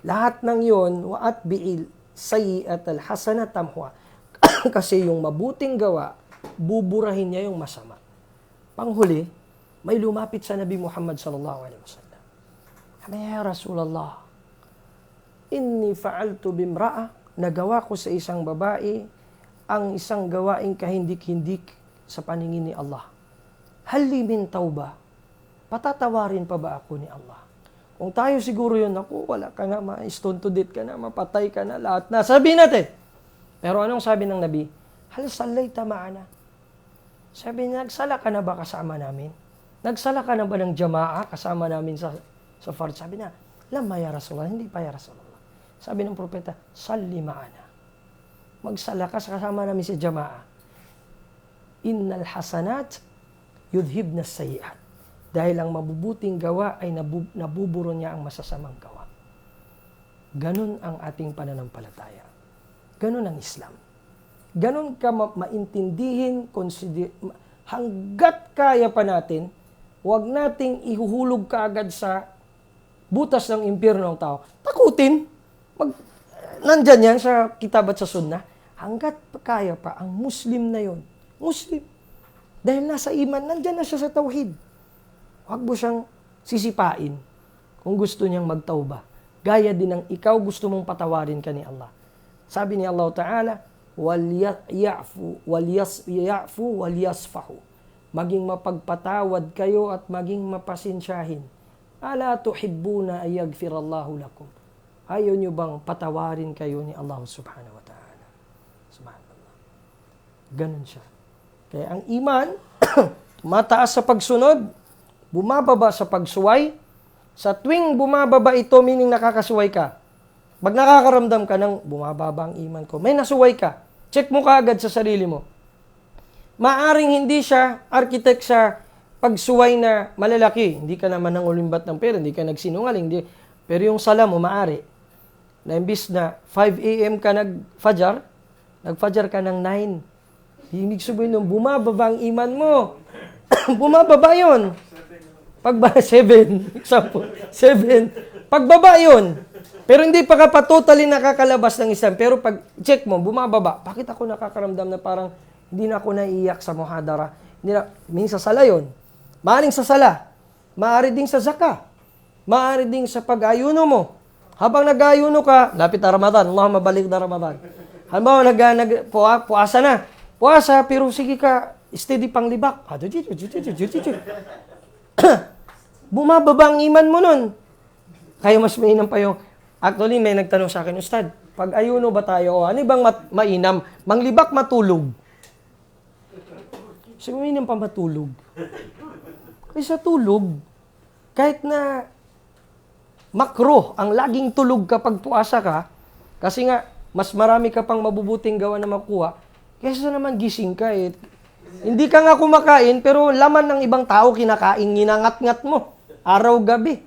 Lahat ng yun, wa'at bi'il sayyi'at al-hasanat tamhuha. Kasi yung mabuting gawa, buburahin niya yung masama. Panghuli, may lumapit sa Nabi Muhammad sallallahu alaihi wasallam. Ya Rasulullah, inni fa'altu bimra'a, nagawa ko sa isang babae ang isang gawaing kahindik-hindik sa paningin ni Allah. Hali min tauba, patatawarin pa ba ako ni Allah? Kung tayo siguro yun, wala ka na, ma-stone to death ka na, mapatay ka na, lahat na. Sabihin natin. Pero anong sabi ng Nabi? Hal sallayta ma'ana. Sabi niya, nagsala ka na ba kasama namin? Nagsala ka na ba ng jamaa kasama namin sa fard? Sabi niya, lama ya Rasulullah, hindi pa ya Rasulullah. Sabi ng propeta, salli ma'ana. Magsala ka kasama namin sa jamaa. Innal hasanat yudhibna sayyi'at. Dahil ang mabubuting gawa ay nabuburo niya ang masasamang gawa. Ganon ang ating pananampalataya. Ganon ang Islam. Ganon ka maintindihin, hanggat kaya pa natin, huwag nating ihuhulog kaagad sa butas ng impyerno ng tao. Takutin. Nandyan yan sa kitab at sa sunnah. Hanggat kaya pa, ang Muslim na yon, Muslim. Dahil nasa iman, nandyan na siya sa tauhid. Huwag mo siyang sisipain kung gusto niyang magtauba. Gaya din ng ikaw gusto mong patawarin ka ni Allah. Sabi ni Allah Ta'ala, وَلْيَعْفُوا وَلْيَصْفَحُوا. Maging mapagpatawad kayo at maging mapasensyahin. أَلَا تُحِبُّونَ أَن يَغْفِرَ اللَّهُ لَكُمْ. Ayaw niyo bang patawarin kayo ni Allah Subhanahu wa Ta'ala? Subhanallah. Ganun siya. Kaya ang iman, mataas sa pagsunod, bumababa sa pagsuway. Sa tuwing bumababa ito, meaning nakakasuway ka. Pag nakakaramdam ka ng bumababa ang iman ko, may nasuway ka. Check mo kaagad sa sarili mo. Maaring hindi siya architect sa pagsuway na malalaki. Hindi ka naman nang ulimbat ng pera, hindi ka nagsinungaling. Pero yung sala mo, maari. na imbis na 5 a.m. ka nag-fajar ka ng 9. Ibig sabihin nung bumababa ang iman mo. Bumababa yun. Pagba 7, example, 7. Pagbaba yun. Pero hindi pa ka pa totally nakakalabas ng Islam. Pero pag check mo, bumababa. Bakit ako nakakaramdam na parang hindi na ako naiiyak sa muhadara? Hindi na, minsan sa sala yun. Maaring sa sala. Maaari ding sa zaka. Maaari ding sa pag-ayuno mo. Habang nag-ayuno ka, lapit na Ramadan. Allahumma balik na Ramadan. Halimbawa, puasa na. Puasa, pero sige ka, steady pang libak. Bumababa ang iman mo nun. Kaya mas mainam pa yung, actually may nagtanong sa akin, Ustad, pag ayuno ba tayo, ano bang mainam? Manglibak, matulog. So, mainam pa matulog. Kasi sa tulog, kahit na makro ang laging tulog kapag puasa ka, kasi nga, mas marami ka pang mabubuting gawa na makuha, kaysa naman gising ka eh. Hindi ka nga kumakain, pero laman ng ibang tao kinakain, ginangat-ngat mo. Araw-gabi.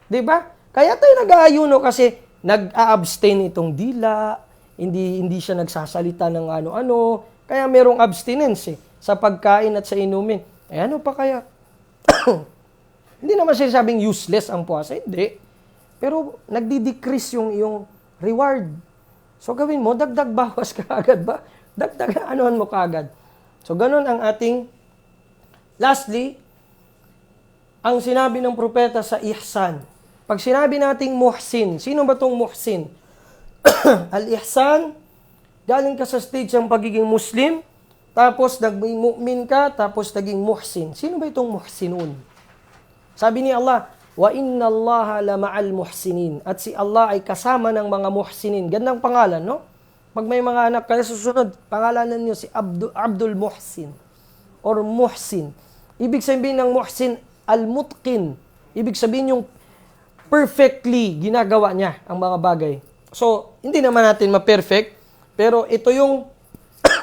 Diba? Kaya tayo nag-aayuno kasi nag-a-abstain itong dila, hindi siya nagsasalita ng ano-ano, kaya merong abstinence sa pagkain at sa inumin. Eh ano pa kaya? Hindi naman sinasabing useless ang puasa, hindi. Pero nagdi-decrease yung reward. So gawin mo, dagdag bawas ka agad ba? Dagdag anuhan mo kaagad. So ganun ang ating, lastly, ang sinabi ng propeta sa ihsan. Pag sinabi nating muhsin, sino ba tong muhsin? Al-ihsan, galing ka sa stage ng pagiging Muslim, tapos naging mu'min ka, tapos naging muhsin. Sino ba itong muhsinun? Sabi ni Allah, wa inna Allaha la ma'al muhsinin. At si Allah ay kasama ng mga muhsinin. Gandang pangalan, no? Pag may mga anak kaya susunod, pangalanan niyo si Abdul Muhsin or Muhsin. Ibig sabihin ng Muhsin, al-mutqin. Ibig sabihin yung perfectly ginagawa niya ang mga bagay. So, hindi naman natin ma-perfect, pero ito yung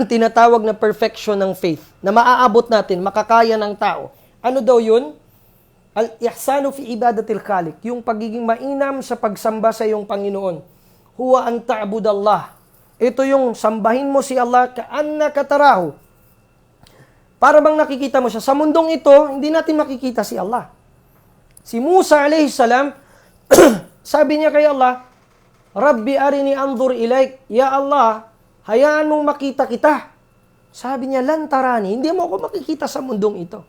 tinatawag na perfection ng faith na maaabot natin, makakaya ng tao. Ano daw yun? Al-ihsanu fi ibadatil khaliq, yung pagiging mainam sa pagsamba sa iyong Panginoon. Huwa an ta'budallah. Ito yung sambahin mo si Allah ka'annaka tarahu. Para bang nakikita mo siya. Sa mundong ito, hindi natin makikita si Allah. Si Musa alayhi salam, sabi niya kay Allah, Rabbi arini anzur ilaik. Ya Allah, hayaan mong makita kita. Sabi niya, lantarani, hindi mo ako makikita sa mundong ito.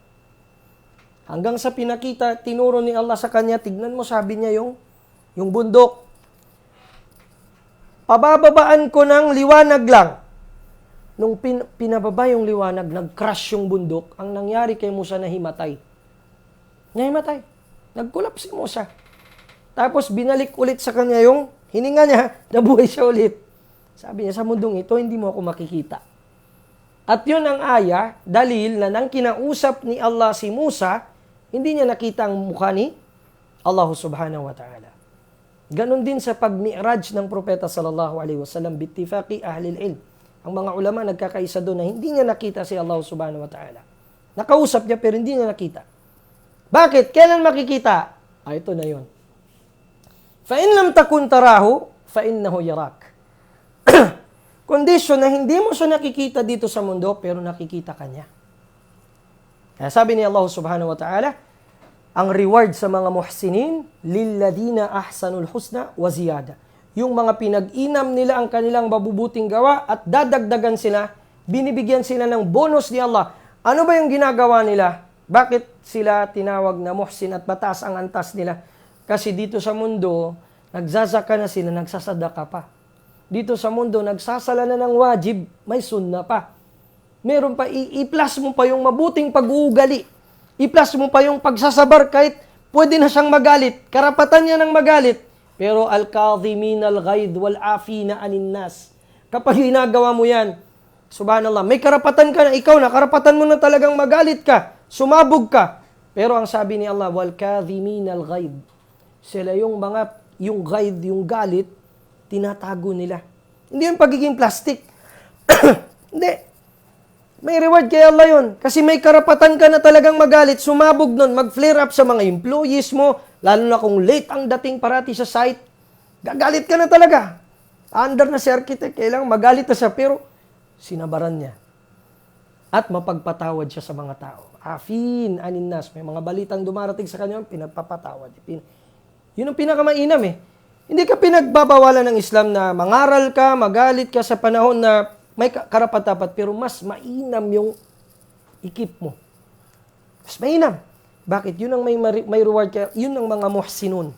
Hanggang sa pinakita, tinuro ni Allah sa kanya, tignan mo, sabi niya yung bundok. Pabababaan ko ng liwanag lang. Nung pinababa yung liwanag, nag-crash yung bundok, ang nangyari kay Musa nahimatay. Nahimatay. Nag-collapse si Musa. Tapos binalik ulit sa kanya yung hininga niya, nabuhay siya ulit. Sabi niya, sa mundong ito, hindi mo ako makikita. At yun ang aya, dalil na nang kinausap ni Allah si Musa, hindi niya nakita ang mukha ni Allah subhanahu wa ta'ala. Ganon din sa pag-mi'raj ng propeta sallallahu alaihi wasallam bittifaqi ahlil ilm. Ang mga ulama nagkakaisa doon na hindi niya nakita si Allah subhanahu wa ta'ala. Nakausap niya pero hindi niya nakita. Bakit? Kailan makikita? Ito na yun. Fa in lam takun tarahu, fa innahu yarak. Condition na hindi mo siya nakikita dito sa mundo pero nakikita ka niya. Kaya sabi ni Allah subhanahu wa ta'ala, ang reward sa mga muhsinin, lilladina ahsanul husna wa ziyada. Yung mga pinag-inam nila ang kanilang mabubuting gawa at dadagdagan sila, binibigyan sila ng bonus ni Allah. Ano ba yung ginagawa nila? Bakit sila tinawag na muhsin at mataas ang antas nila? Kasi dito sa mundo, nagsasaka na sila, nagsasadaka pa. Dito sa mundo, nagsasala na ng wajib, may sunna pa. Meron pa, i-plus mo pa yung mabuting pag-uugali. I-plus mo pa yung pagsasabar kahit pwede na siyang magalit. Karapatan niya ng magalit. Pero al-kadhimin al-ghaid wal-afina anin nas. Kapag ginagawa mo yan, subhanallah, may karapatan ka na, ikaw na, karapatan mo na talagang magalit ka, sumabog ka. Pero ang sabi ni Allah, wal-kadhimin al-ghaid. Sila yung mga, yung ghaid, yung galit, tinatago nila. Hindi yung pagiging plastic. Hindi. May reward kay Allah yun. Kasi may karapatan ka na talagang magalit, sumabog nun, mag-flare up sa mga employees mo, lalo na kung late ang dating parati sa site. Gagalit ka na talaga. Under na si architect, kailangan magalit na siya, pero sinabaran niya. At mapagpatawad siya sa mga tao. Afin, aninnas. May mga balitang dumarating sa kanya, pinagpapatawad. Yun ang pinakamainam eh. Hindi ka pinagbabawalan ng Islam na mangaral ka, magalit ka sa panahon na may karapat-dapat, pero mas mainam yung ikip mo. Mas mainam. Bakit? Yun ang may reward ka. Yun ang mga muhsinun.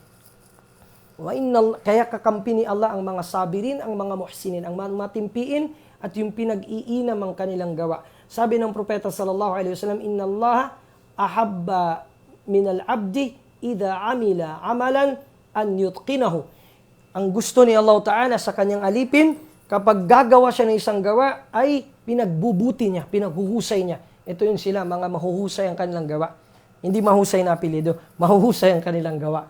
Kaya kakampi ni Allah ang mga sabirin, ang mga muhsinin, ang mga matimpiin, at yung pinag-iinam ang kanilang gawa. Sabi ng propeta sallallahu alaihi wasallam, "Inna Allah ahabba min al-abdi idha amila amalan an yutqinahu." Ang gusto ni Allah Ta'ala sa kanyang alipin, kapag gagawa siya ng isang gawa, ay pinagbubuti niya, pinaghuhusay niya. Ito yun sila, mga mahuhusay ang kanilang gawa. Hindi mahusay na apelido, mahuhusay ang kanilang gawa.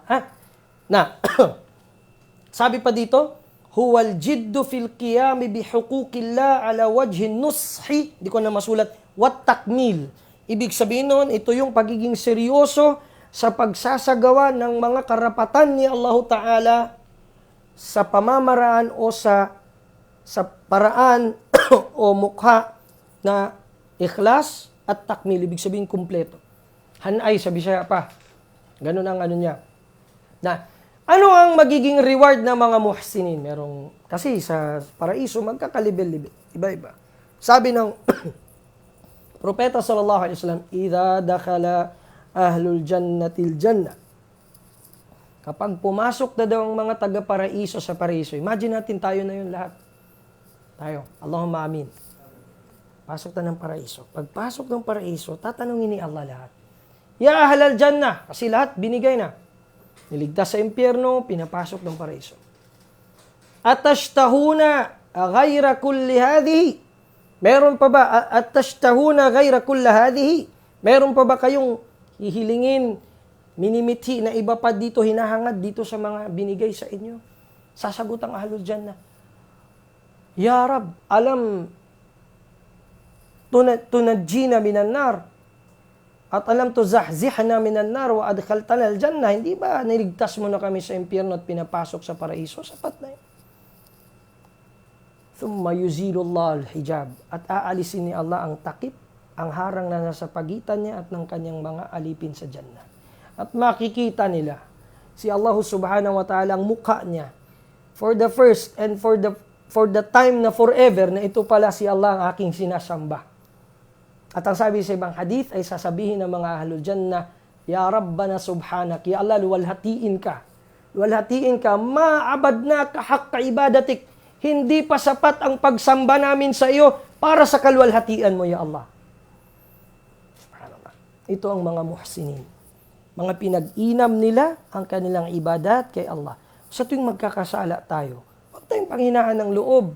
Na, sabi pa dito, huwal jiddu fil qiyami bihuquqillah ala wajhin nushi, di ko na masulat, wat takmil. Ibig sabihin nun, ito yung pagiging seryoso sa pagsasagawa ng mga karapatan ni Allah Ta'ala sa pamamaraan o sa paraan o mukha na ikhlas at takmil. Ibig sabihin kumpleto. Hanay sa Bisaya pa. Ganun ang ano niya. Na, ano ang magiging reward ng mga muhsinin? Kasi sa paraiso, magkakalibel-libel. Iba-iba. Sabi ng propeta sallallahu alaihi wasallam, "Idha dakhala ahlul jannatil jannah." Kapag pumasok na daw ang mga taga-paraiso sa paraiso, imagine natin tayo na yun lahat. Tayo. Allahumma amin. Pasok na ng paraiso. Pagpasok ng paraiso, tatanungin ni Allah lahat. Ya ahlal jannah. Kasi lahat binigay na. Niligtas sa impyerno, pinapasok ng paraiso. Atashtahuna ghayra kulli hadhihi. Meron pa ba? Atashtahuna ghayra kulli hadhihi. Meron pa ba kayong hihilingin, minimithi na iba pa dito, hinahangad dito sa mga binigay sa inyo? Sasagot ang ahlul jannah. Ya Rab, alam tunajjina minan nar. At alam to zahzihna minan nar wa adkhaltana al-jannah. Hindi ba niligtas mo na kami sa impyerno at pinapasok sa paraiso? Sapat na yun. Thumma yuzilullah al-hijab. At aalisin ni Allah ang takip, ang harang na nasa pagitan niya at ng kanyang mga alipin sa jannah. At makikita nila si Allah subhanahu wa ta'ala ang mukha niya for the first and for the time na forever na ito pala si Allah ang aking sinasamba. At ang sabi sa ibang hadith ay sasabihin ng mga ahlul jannah, Ya Rabbana subhanak, Ya Allah, luwalhatiin ka, ma'abadnaka haqqa ibadatik. Hindi pa sapat ang pagsamba namin sa iyo para sa kalwalhatian mo, Ya Allah. Subhanallah. Ito ang mga muhsinin. Mga pinag-inam nila ang kanilang ibadat kay Allah. Sa tuwing magkakasala tayo, huwag tayong panghinaan ng loob.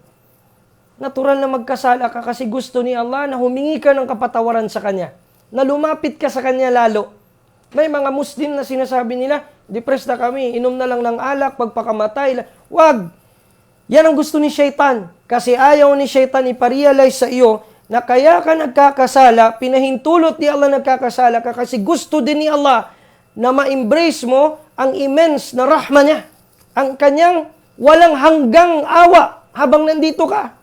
Natural na magkasala ka kasi gusto ni Allah na humingi ka ng kapatawaran sa Kanya. Na lumapit ka sa Kanya lalo. May mga Muslim na sinasabi nila, depressed na kami, inom na lang ng alak, pagpakamatay. Wag! Yan ang gusto ni Shaitan. Kasi ayaw ni Shaitan iparealize sa iyo na kaya ka nagkakasala, pinahintulot ni Allah nagkakasala ka kasi gusto din ni Allah na ma-embrace mo ang immense na rahma niya. Ang Kanyang walang hanggang awa habang nandito ka.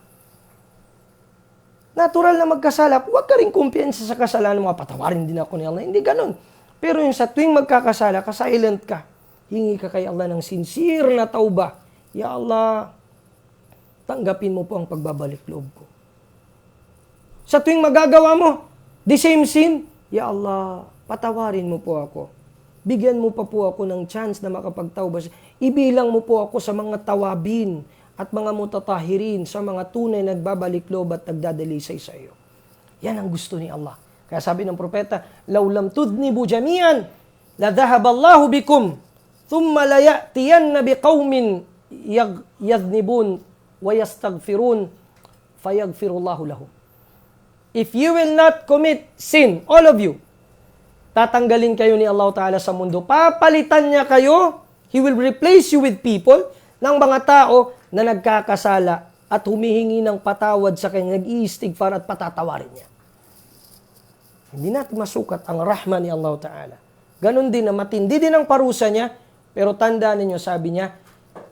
Natural na magkasala, huwag ka rin kumpiyansa sa kasalanan mo, patawarin din ako ni Allah. Hindi ganun. Pero yung sa tuwing magkakasala, silent ka. Hingi ka kay Allah ng sincere na tauba. Ya Allah, tanggapin mo po ang pagbabalik loob ko. Sa tuwing magagawa mo, the same sin, Ya Allah, patawarin mo po ako. Bigyan mo pa po ako ng chance na makapagtauba. Ibilang mo po ako sa mga tawabin at mga mutatahirin, sa mga tunay nagbabalik loob at nagdadalisay sa iyo. Yan ang gusto ni Allah. Kaya sabi ng propeta, "Law lam tudnibu jami'an, la dhahaba Allahu bikum, thumma la ya'tiyanna biqaumin yadhnibun wa yastaghfirun, fayaghfirullahu lahum." If you will not commit sin, all of you, tatanggalin kayo ni Allah Ta'ala sa mundo. Papalitan niya kayo, He will replace you with people, ng mga tao na nagkakasala at humihingi ng patawad sa Kanya, nag-iistighfar at patatawarin niya. Hindi natin masukat ang rahman ni Allah Ta'ala. Ganon din na matindi din ang parusa niya, pero tandaan ninyo, sabi niya,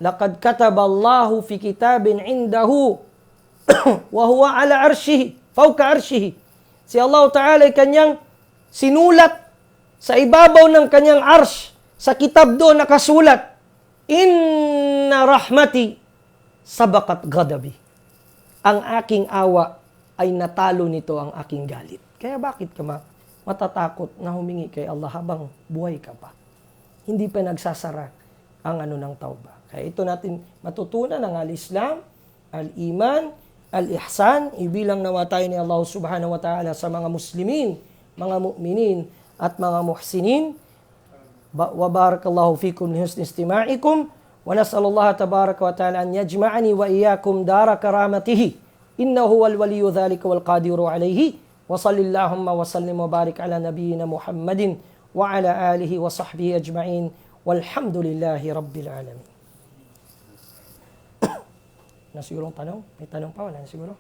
laqad kataballahu fi kitabin indahu wa huwa ala arshihi, fawqa arshihi. Si Allah Ta'ala ay kanyang sinulat sa ibabaw ng kanyang arsh. Sa kitab doon nakasulat, inna rahmati sabaqat ghadabi. Ang aking awa ay natalo nito ang aking galit. Kaya bakit ka matatakot na humingi kay Allah habang buhay ka pa? Hindi pa nagsasara ang ng tauba. Kaya ito natin matutunan ang al-Islam, al-Iman, al-Ihsan. Ibilang nawa tayo ni Allah Subhanahu wa Ta'ala sa mga Muslimin, mga mu'minin, at mga muhsinin. Wa barakallahu fikum li husni istima'ikum wa nas'alullaha tabaraka wa ta'ala an yajma'ani wa iyyakum dara karamatihi innahu wal waliyyu dhalika wal qadiru alayhi wa sallallahu wa sallim wa barik ala nabiyyina Muhammadin wa ala alihi wa sahbihi ajma'in walhamdulillahi rabbil alamin. Na sigurong tanong? May tanong pa? Wala na siguro?